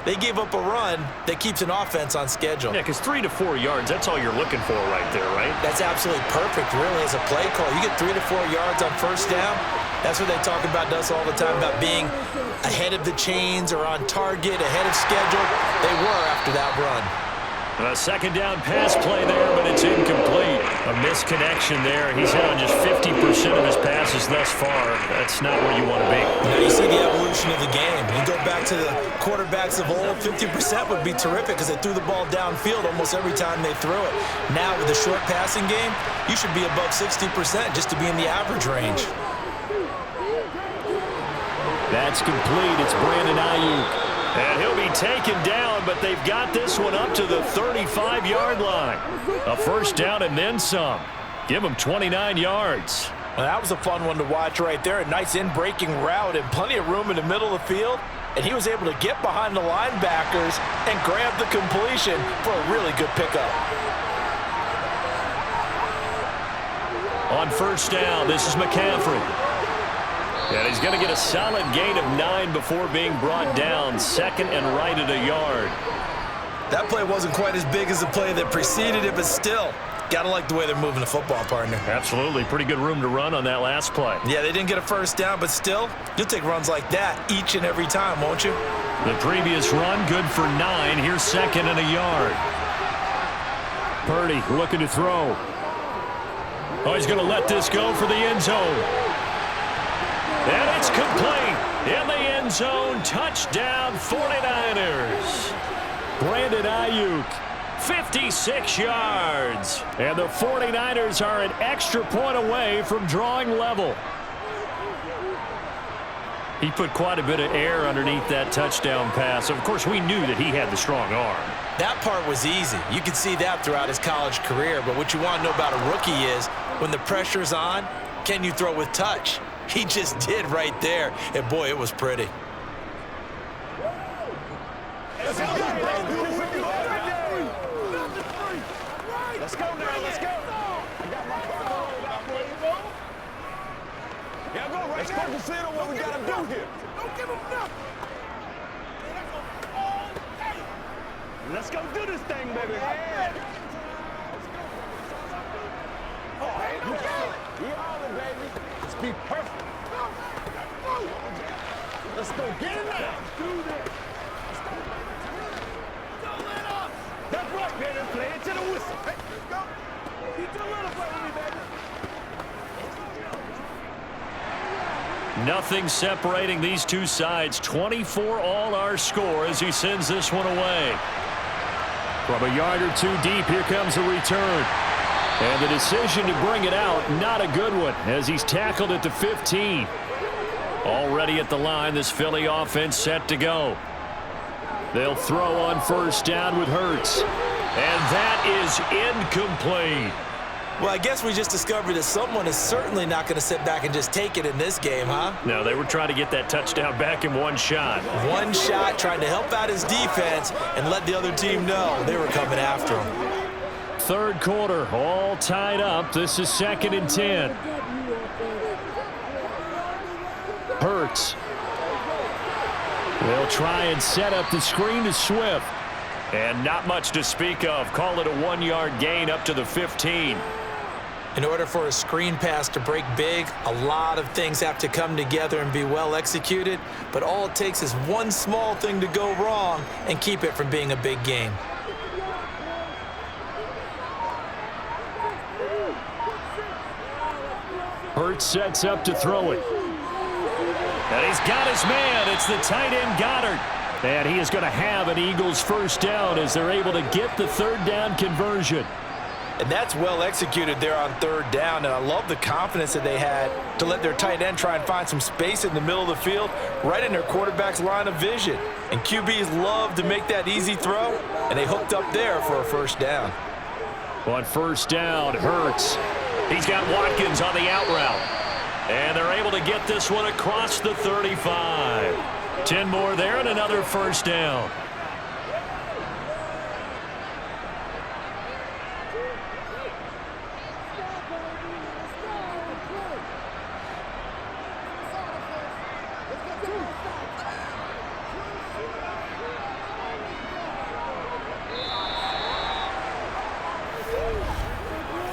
they gave up a run that keeps an offense on schedule. Yeah, because 3 to 4 yards, that's all you're looking for right there, right? That's absolutely perfect, really, as a play call. You get 3 to 4 yards on first down. That's what they talk about us all the time, about being ahead of the chains or on target, ahead of schedule. They were after that run. A second down pass play there, but it's incomplete. A misconnection there. He's hit on just 50% of his passes thus far. That's not where you want to be. Now you see the evolution of the game. You go back to the quarterbacks of old, 50% would be terrific because they threw the ball downfield almost every time they threw it. Now with the short passing game, you should be above 60% just to be in the average range. That's complete. It's Brandon Ayuk. And he'll be taken down, but they've got this one up to the 35-yard line. A first down and then some. Give him 29 yards. Well, that was a fun one to watch right there. A nice in-breaking route and plenty of room in the middle of the field. And he was able to get behind the linebackers and grab the completion for a really good pickup. On first down, this is McCaffrey. And he's going to get a solid gain of 9 before being brought down. Second and right at a yard. That play wasn't quite as big as the play that preceded it, but still, got to like the way they're moving the football, partner. Absolutely. Pretty good room to run on that last play. Yeah, they didn't get a first down, but still, you'll take runs like that each and every time, won't you? The previous run, good for 9. Here's second and a yard. Purdy looking to throw. Oh, he's going to let this go for the end zone. And it's complete. In the end zone, touchdown 49ers. Brandon Ayuk, 56 yards. And the 49ers are an extra point away from drawing level. He put quite a bit of air underneath that touchdown pass. Of course, we knew that he had the strong arm. That part was easy. You could see that throughout his college career. But what you want to know about a rookie is when the pressure's on, can you throw with touch? He just did right there. And, boy, it was pretty. Let's go now, let's go. I got my phone. Yeah, go right. Let's focus in on what we gotta do here. Don't give him nothing. Let's go do this thing, baby. Yeah. Oh, hey, no problem. We all in, baby. Let's be perfect. Let's go get it now. Let's do this. That's right, baby. Play it to the whistle. Hey, let's go. You do a little play with me, baby. Nothing separating these two sides. 24 all our score as he sends this one away. From a yard or two deep, here comes a return. And the decision to bring it out, not a good one, as he's tackled at the 15. Already at the line, this Philly offense set to go. They'll throw on first down with Hurts. And that is incomplete. Well, I guess we just discovered that someone is certainly not going to sit back and just take it in this game, huh? No, they were trying to get that touchdown back in one shot. One shot, trying to help out his defense and let the other team know they were coming after him. Third quarter, all tied up. This is second and 10. Hurts. They'll try and set up the screen to Swift. And not much to speak of. Call it a 1-yard gain up to the 15. In order for a screen pass to break big, a lot of things have to come together and be well executed. But all it takes is one small thing to go wrong and keep it from being a big gain. Hurts sets up to throw it. And he's got his man. It's the tight end Goddard. And he is going to have an Eagles first down as they're able to get the third down conversion. And that's well executed there on third down. And I love the confidence that they had to let their tight end try and find some space in the middle of the field, right in their quarterback's line of vision. And QBs love to make that easy throw, and they hooked up there for a first down. On first down, Hurts. He's got Watkins on the out route. And they're able to get this one across the 35. 10 more there and another first down.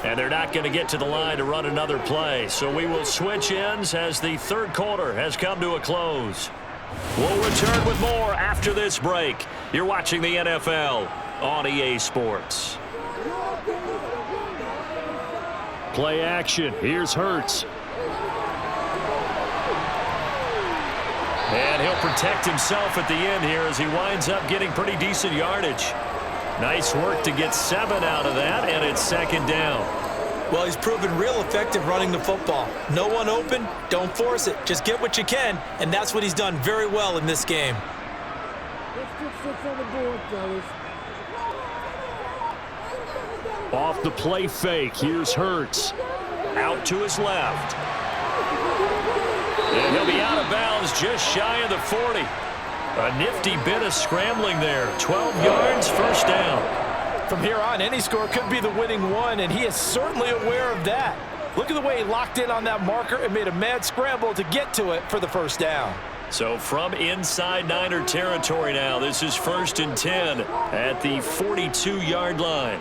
And they're not going to get to the line to run another play. So we will switch ends as the third quarter has come to a close. We'll return with more after this break. You're watching the NFL on EA Sports. Play action. Here's Hurts. And he'll protect himself at the end here as he winds up getting pretty decent yardage. Nice work to get 7 out of that, and it's 2nd down. Well, he's proven real effective running the football. No one open, don't force it. Just get what you can, and that's what he's done very well in this game. Let's get 6 on the board, fellas. Off the play fake. Here's Hurts. Out to his left. And he'll be out of bounds just shy of the 40. A nifty bit of scrambling there. 12 yards, 1st down. From here on, any score could be the winning one, and he is certainly aware of that. Look at the way he locked in on that marker and made a mad scramble to get to it for the 1st down. So from inside Niner territory now, this is 1st and 10 at the 42-yard line.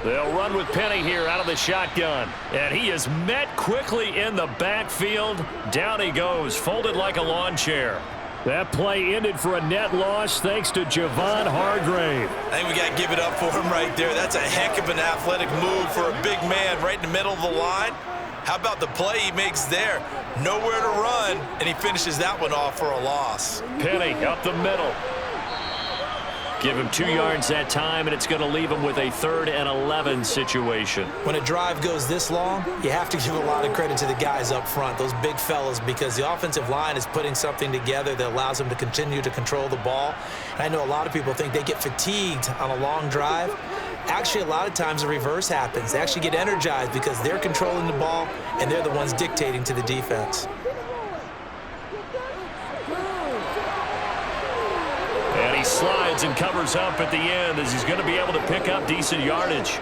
They'll run with Penny here out of the shotgun. And he is met quickly in the backfield. Down he goes, folded like a lawn chair. That play ended for a net loss thanks to Javon Hargrave. I think we got to give it up for him right there. That's a heck of an athletic move for a big man right in the middle of the line. How about the play he makes there? Nowhere to run, and he finishes that one off for a loss. Penny up the middle. Give him 2 yards that time, and it's going to leave him with a 3rd and 11 situation. When a drive goes this long, you have to give a lot of credit to the guys up front, those big fellas, because the offensive line is putting something together that allows them to continue to control the ball. And I know a lot of people think they get fatigued on a long drive. Actually, a lot of times the reverse happens. They actually get energized because they're controlling the ball, and they're the ones dictating to the defense. And he slides and covers up at the end as he's going to be able to pick up decent yardage.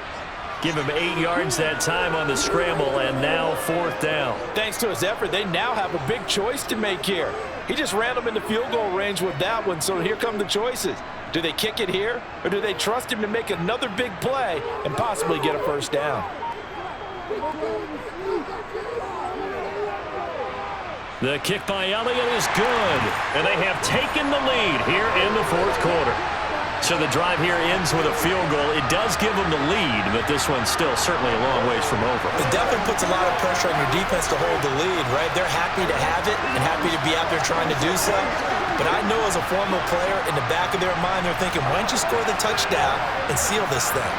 Give him 8 yards that time on the scramble, and now 4th down. Thanks to his effort, they now have a big choice to make here. He just ran them into field goal range with that one, so here come the choices. Do they kick it here, or do they trust him to make another big play and possibly get a 1st down? The kick by Elliott is good, and they have taken the lead here in the 4th quarter. So the drive here ends with a field goal. It does give them the lead, but this one's still certainly a long ways from over. It definitely puts a lot of pressure on your defense to hold the lead, right? They're happy to have it and happy to be out there trying to do so. But I know as a former player, in the back of their mind, they're thinking, why don't you score the touchdown and seal this thing?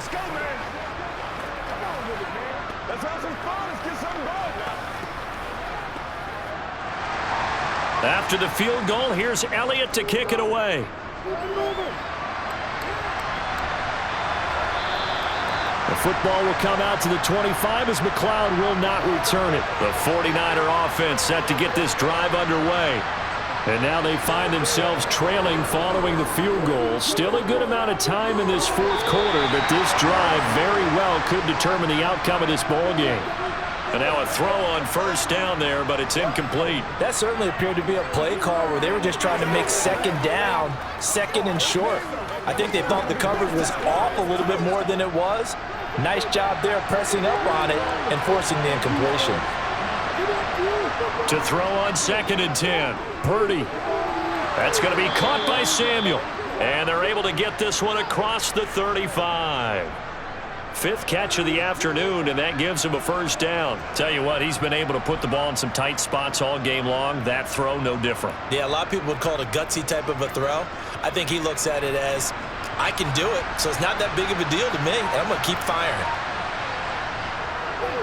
Let's go, man. Come on with it, man. Let's have some fun. Let's get something going. After the field goal, here's Elliott to kick it away. The football will come out to the 25 as McLeod will not return it. The 49er offense set to get this drive underway. And now they find themselves trailing following the field goal. Still a good amount of time in this 4th quarter, but this drive very well could determine the outcome of this ball game. And now a throw on 1st down there, but it's incomplete. That certainly appeared to be a play call where they were just trying to make 2nd down, 2nd and short. I think they thought the coverage was off a little bit more than it was. Nice job there pressing up on it and forcing the incompletion. To throw on 2nd and 10. Purdy. That's going to be caught by Samuel. And they're able to get this one across the 35. 5th catch of the afternoon, and that gives him a 1st down. Tell you what, he's been able to put the ball in some tight spots all game long. That throw, no different. Yeah, a lot of people would call it a gutsy type of a throw. I think he looks at it as, I can do it, so it's not that big of a deal to me, and I'm going to keep firing.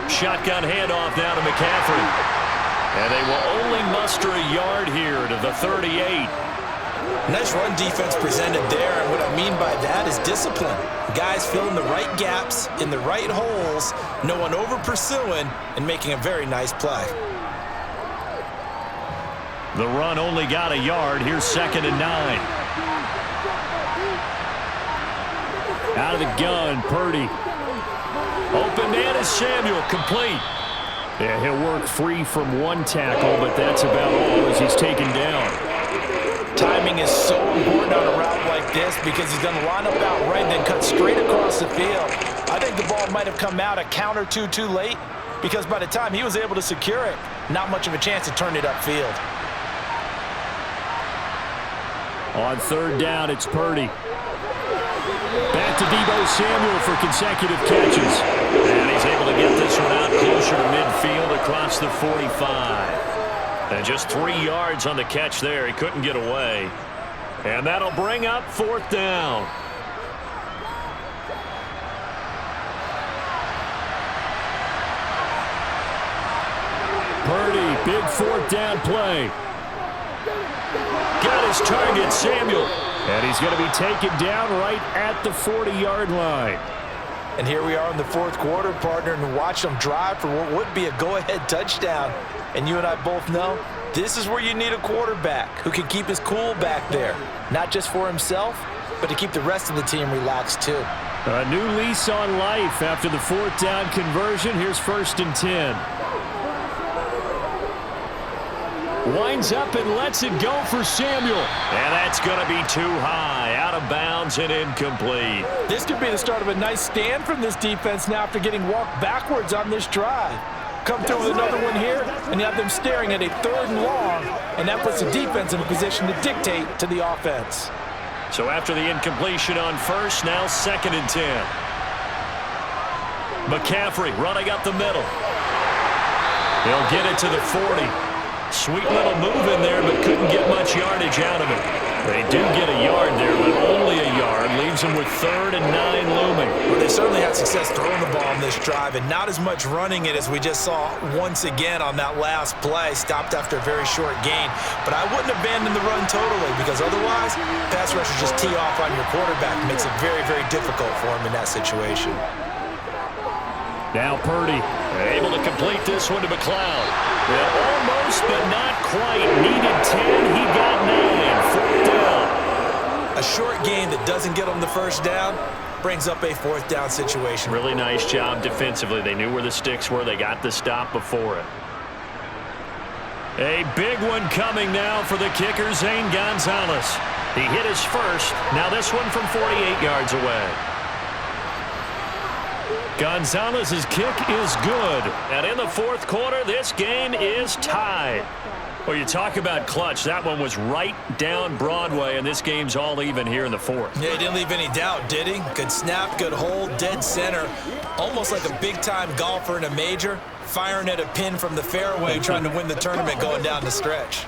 Shotgun handoff now to McCaffrey. And they will only muster a yard here to the 38. Nice run defense presented there, and what I mean by that is discipline. Guys filling the right gaps in the right holes, no one over pursuing, and making a very nice play. The run only got a yard. Here's 2nd and 9. Out of the gun, Purdy. Open man is Samuel, complete. Yeah, he'll work free from one tackle, but that's about all as he's taken down. Timing is so important on a route like this because he's going to line up out right and then cut straight across the field. I think the ball might have come out a count or two too late because by the time he was able to secure it, not much of a chance to turn it upfield. On third down, it's Purdy. Back to Deebo Samuel for consecutive catches. And he's able to get this one out closer to midfield across the 45. And just 3 yards on the catch there. He couldn't get away. And that'll bring up fourth down. Purdy, big fourth down play. Got his target, Samuel. And he's going to be taken down right at the 40-yard line. And here we are in the fourth quarter, partner, and watch them drive for what would be a go-ahead touchdown. And you and I both know this is where you need a quarterback who can keep his cool back there, not just for himself, but to keep the rest of the team relaxed too. A new lease on life after the fourth down conversion. Here's 1st and 10. Winds up and lets it go for Samuel. And that's going to be too high. Out of bounds and incomplete. This could be the start of a nice stand from this defense now after getting walked backwards on this drive. Come through with another one here, and you have them staring at a 3rd and long, and that puts the defense in a position to dictate to the offense. So after the incompletion on first, now 2nd and 10. McCaffrey running up the middle. He'll get it to the 40. Sweet little move in there, but couldn't get much yardage out of it. They do get a yard there, but only a yard. Leaves them with 3rd and 9 looming. Well, they certainly had success throwing the ball on this drive and not as much running it as we just saw once again on that last play. Stopped after a very short gain. But I wouldn't abandon the run totally because otherwise, pass rushers just tee off on your quarterback. Makes it very, very difficult for him in that situation. Now Purdy. Able to complete this one to McLeod. Yeah, almost, but not quite. Needed 10. He got 9. 4th down. A short gain that doesn't get them the first down brings up a 4th down situation. Really nice job defensively. They knew where the sticks were. They got the stop before it. A big one coming now for the kicker, Zane Gonzalez. He hit his first. Now this one from 48 yards away. Gonzalez's kick is good. And in the fourth quarter, this game is tied. Well, you talk about clutch. That one was right down Broadway, and this game's all even here in the fourth. Yeah, he didn't leave any doubt, did he? Good snap, good hold, dead center. Almost like a big-time golfer in a major, firing at a pin from the fairway, trying to win the tournament going down the stretch.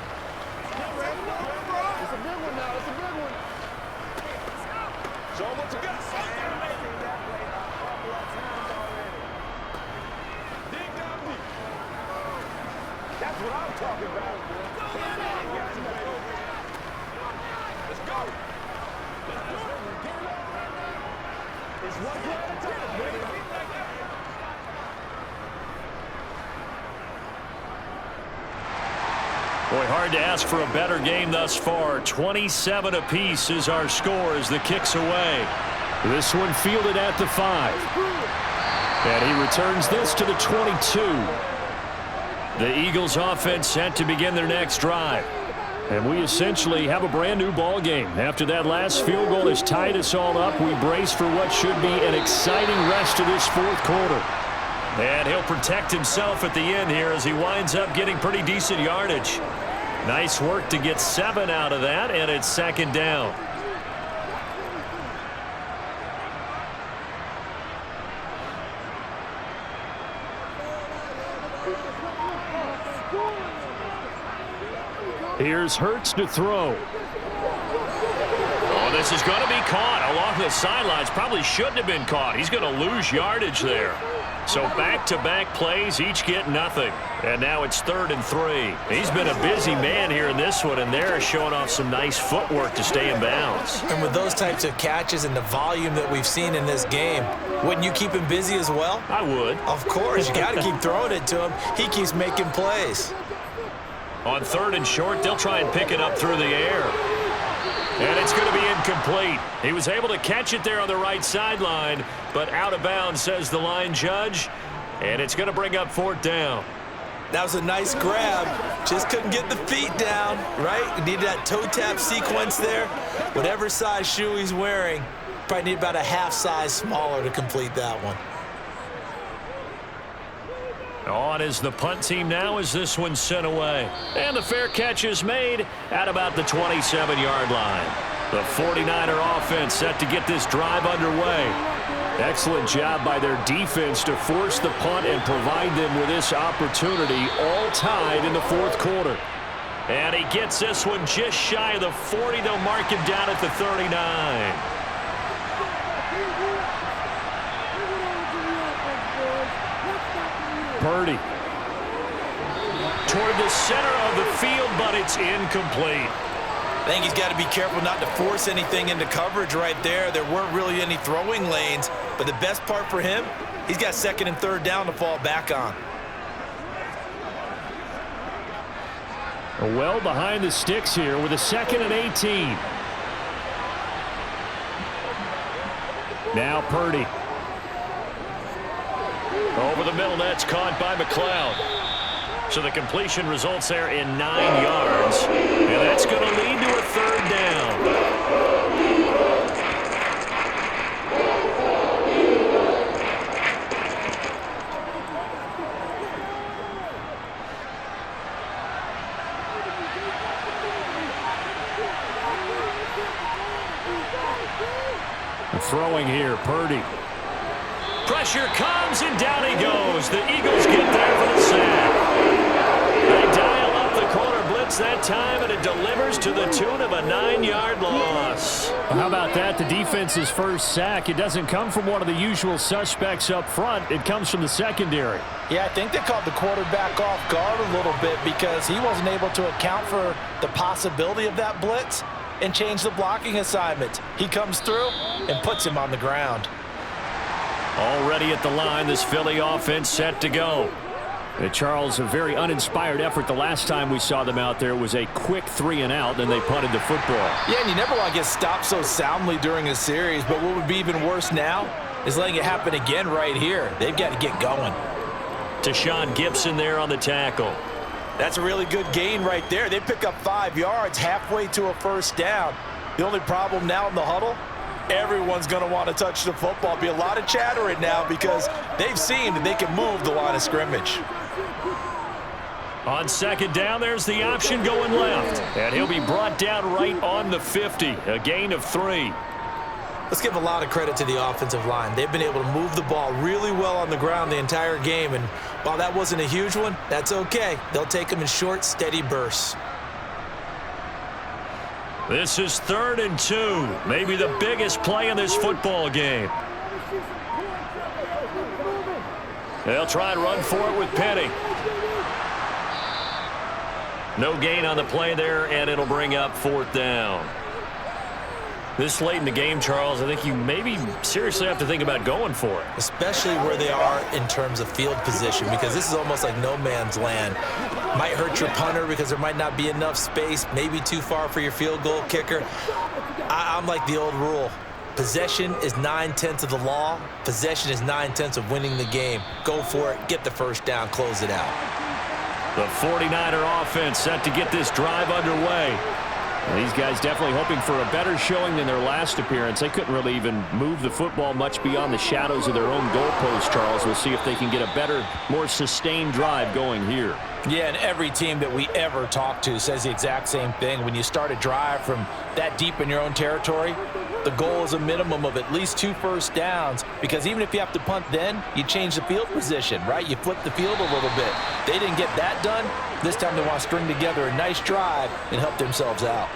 Boy, hard to ask for a better game thus far. 27 apiece is our score as the kick's away. This one fielded at the 5. And he returns this to the 22. The Eagles offense set to begin their next drive. And we essentially have a brand new ball game. After that last field goal has tied us all up, we brace for what should be an exciting rest of this fourth quarter. And he'll protect himself at the end here as he winds up getting pretty decent yardage. Nice work to get 7 out of that, and it's 2nd down. Here's Hurts to throw. Oh, this is going to be caught along the sidelines. Probably shouldn't have been caught. He's going to lose yardage there. So back-to-back plays, each get nothing. And now it's 3rd and 3. He's been a busy man here in this one, and they're showing off some nice footwork to stay in bounds. And with those types of catches and the volume that we've seen in this game, wouldn't you keep him busy as well? I would. Of course. You got to keep throwing it to him. He keeps making plays. On 3rd and short, they'll try and pick it up through the air. And it's going to be incomplete. He was able to catch it there on the right sideline, but out of bounds, says the line judge. And it's going to bring up 4th down. That was a nice grab. Just couldn't get the feet down, right? You needed that toe tap sequence there. Whatever size shoe he's wearing, probably need about a half size smaller to complete that one. On is the punt team now as this one's sent away. And the fair catch is made at about the 27-yard line. The 49er offense set to get this drive underway. Excellent job by their defense to force the punt and provide them with this opportunity, all tied in the fourth quarter. And he gets this one just shy of the 40. They'll mark him down at the 39. Purdy. Toward the center of the field, but it's incomplete. I think he's got to be careful not to force anything into coverage right there. There weren't really any throwing lanes, but the best part for him, he's got second and third down to fall back on. Well behind the sticks here with a 2nd and 18. Now Purdy. Over the middle, that's caught by McLeod. So the completion results there in 9 yards. And that's going to lead to a third down. Throwing here, Purdy. Pressure comes, and down he goes. The Eagles get there for the sack. They dial up the corner blitz that time, and it delivers to the tune of a 9-yard loss. How about that? The defense's first sack. It doesn't come from one of the usual suspects up front. It comes from the secondary. Yeah, I think they called the quarterback off guard a little bit because he wasn't able to account for the possibility of that blitz and change the blocking assignment. He comes through and puts him on the ground. Already at the line, this Philly offense set to go. Charles, a very uninspired effort the last time we saw them out there. It was a quick 3 and out, then they punted the football. Yeah, and you never want to get stopped so soundly during a series, but what would be even worse now is letting it happen again right here. They've got to get going. Tashawn Gibson there on the tackle. That's a really good gain right there. They pick up 5 yards halfway to a first down. The only problem now in the huddle, everyone's going to want to touch the football. Be a lot of chatter right now because they've seen that they can move the line of scrimmage. On second down, there's the option going left. And he'll be brought down right on the 50. A gain of 3. Let's give a lot of credit to the offensive line. They've been able to move the ball really well on the ground the entire game. And while that wasn't a huge one, that's okay. They'll take them in short, steady bursts. This is 3rd and 2. Maybe the biggest play in this football game. They'll try and run for it with Penny. No gain on the play there, and it'll bring up 4th down. This late in the game, Charles, I think you maybe seriously have to think about going for it. Especially where they are in terms of field position, because this is almost like no man's land. Might hurt your punter because there might not be enough space, maybe too far for your field goal kicker. I'm like the old rule. Possession is 9/10 of the law. Possession is 9/10 of winning the game. Go for it, get the first down, close it out. The 49er offense set to get this drive underway. These guys definitely hoping for a better showing than their last appearance. They couldn't really even move the football much beyond the shadows of their own goalpost, Charles. We'll see if they can get a better, more sustained drive going here. Yeah, and every team that we ever talk to says the exact same thing. When you start a drive from that deep in your own territory, the goal is a minimum of at least 2 first downs, because even if you have to punt then, you change the field position, right? You flip the field a little bit. They didn't get that done. This time they want to string together a nice drive and help themselves out.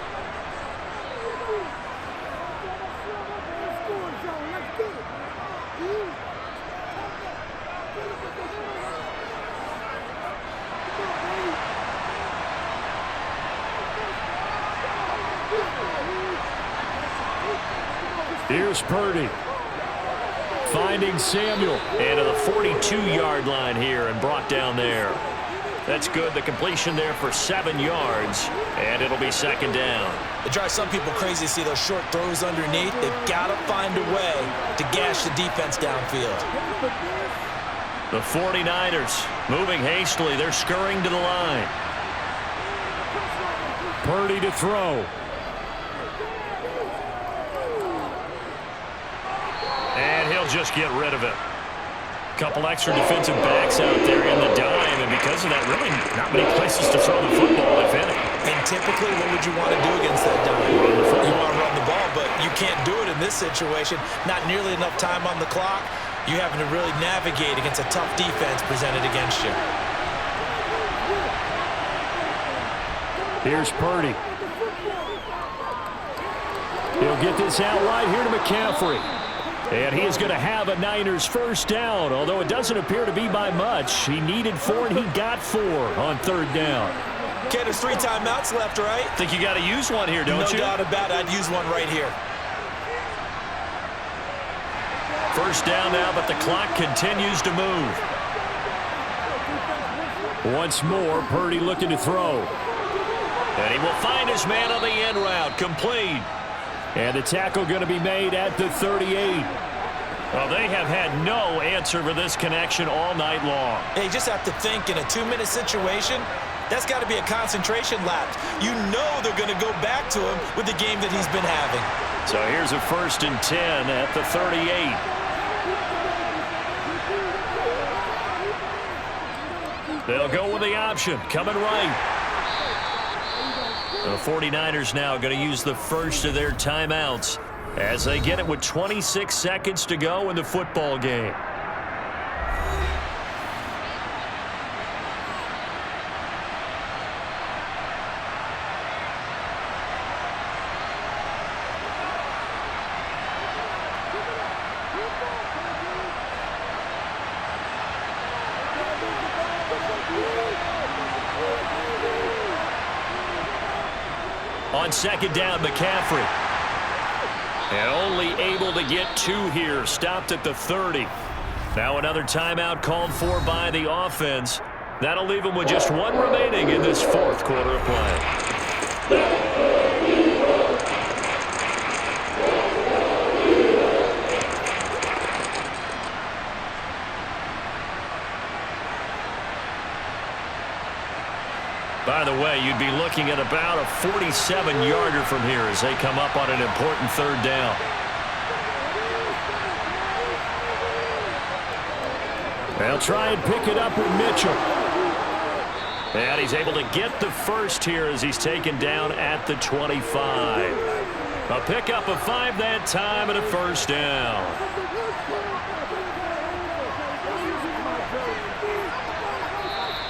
Here's Purdy. Finding Samuel. And to the 42-yard line here and brought down there. That's good. The completion there for 7 yards. And it'll be 2nd down. It drives some people crazy to see those short throws underneath. They've got to find a way to gash the defense downfield. The 49ers moving hastily. They're scurrying to the line. Purdy to throw. And he'll just get rid of it. Couple extra defensive backs out there in the dime, and because of that, really not many places to throw the football, if any. And typically, what would you want to do against that dime? You want to run the ball, but you can't do it in this situation. Not nearly enough time on the clock. You having to really navigate against a tough defense presented against you. Here's Purdy. He'll get this out wide here to McCaffrey. And he is going to have a Niners first down, although it doesn't appear to be by much. He needed 4, and he got 4 on 3rd down. Okay, there's 3 timeouts left, right? Think you got to use one here, don't you? No doubt about it. I'd use one right here. First down now, but the clock continues to move. Once more, Purdy looking to throw. And he will find his man on the end route, complete. And the tackle going to be made at the 38. Well, they have had no answer for this connection all night long. They just have to think in a 2-minute situation, that's got to be a concentration lapse. You know they're going to go back to him with the game that he's been having. So here's a 1st and 10 at the 38. They'll go with the option, coming right. The 49ers now going to use the first of their timeouts as they get it with 26 seconds to go in the football game. On 2nd down, McCaffrey. And only able to get 2 here. Stopped at the 30. Now another timeout called for by the offense. That'll leave them with just 1 remaining in this 4th quarter of play. By the way, you'd be looking at about a 47-yarder from here as they come up on an important 3rd down. They'll try and pick it up with Mitchell. And he's able to get the first here as he's taken down at the 25. A pickup of 5 that time and a 1st down.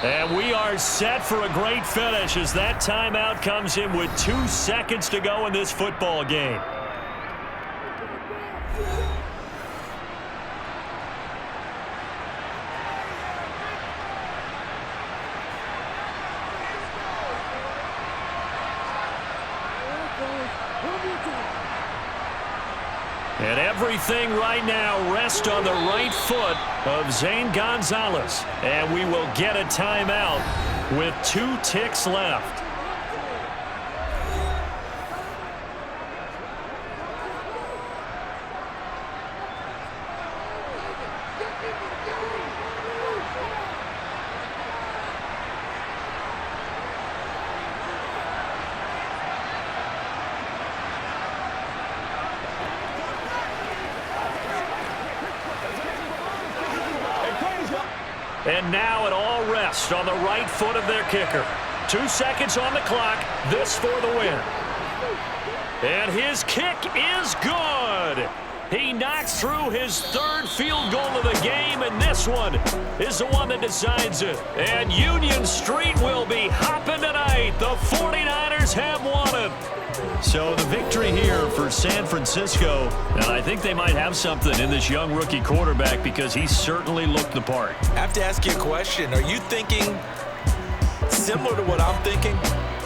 And we are set for a great finish as that timeout comes in with 2 seconds to go in this football game. And everything right now rests on the right foot of Zane Gonzalez. And we will get a timeout with 2 ticks left. And now it all rests on the right foot of their kicker. 2 seconds on the clock. This for the win. And his kick is good. He knocks through his 3rd field goal of the game, and this one is the one that decides it. And Union Street will be hopping tonight. The 49ers have won it. So the victory here for San Francisco, and I think they might have something in this young rookie quarterback because he certainly looked the part. I have to ask you a question. Are you thinking similar to what I'm thinking?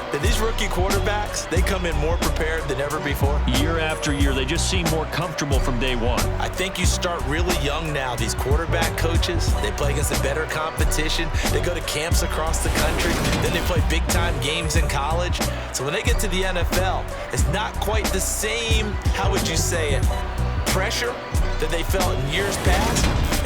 That these rookie quarterbacks, they come in more prepared than ever before? Year after year, they just seem more comfortable from day one. I think you start really young now. These quarterback coaches, they play against a better competition. They go to camps across the country. Then they play big-time games in college. So when they get to the NFL, it's not quite the same, how would you say it, pressure that they felt in years past.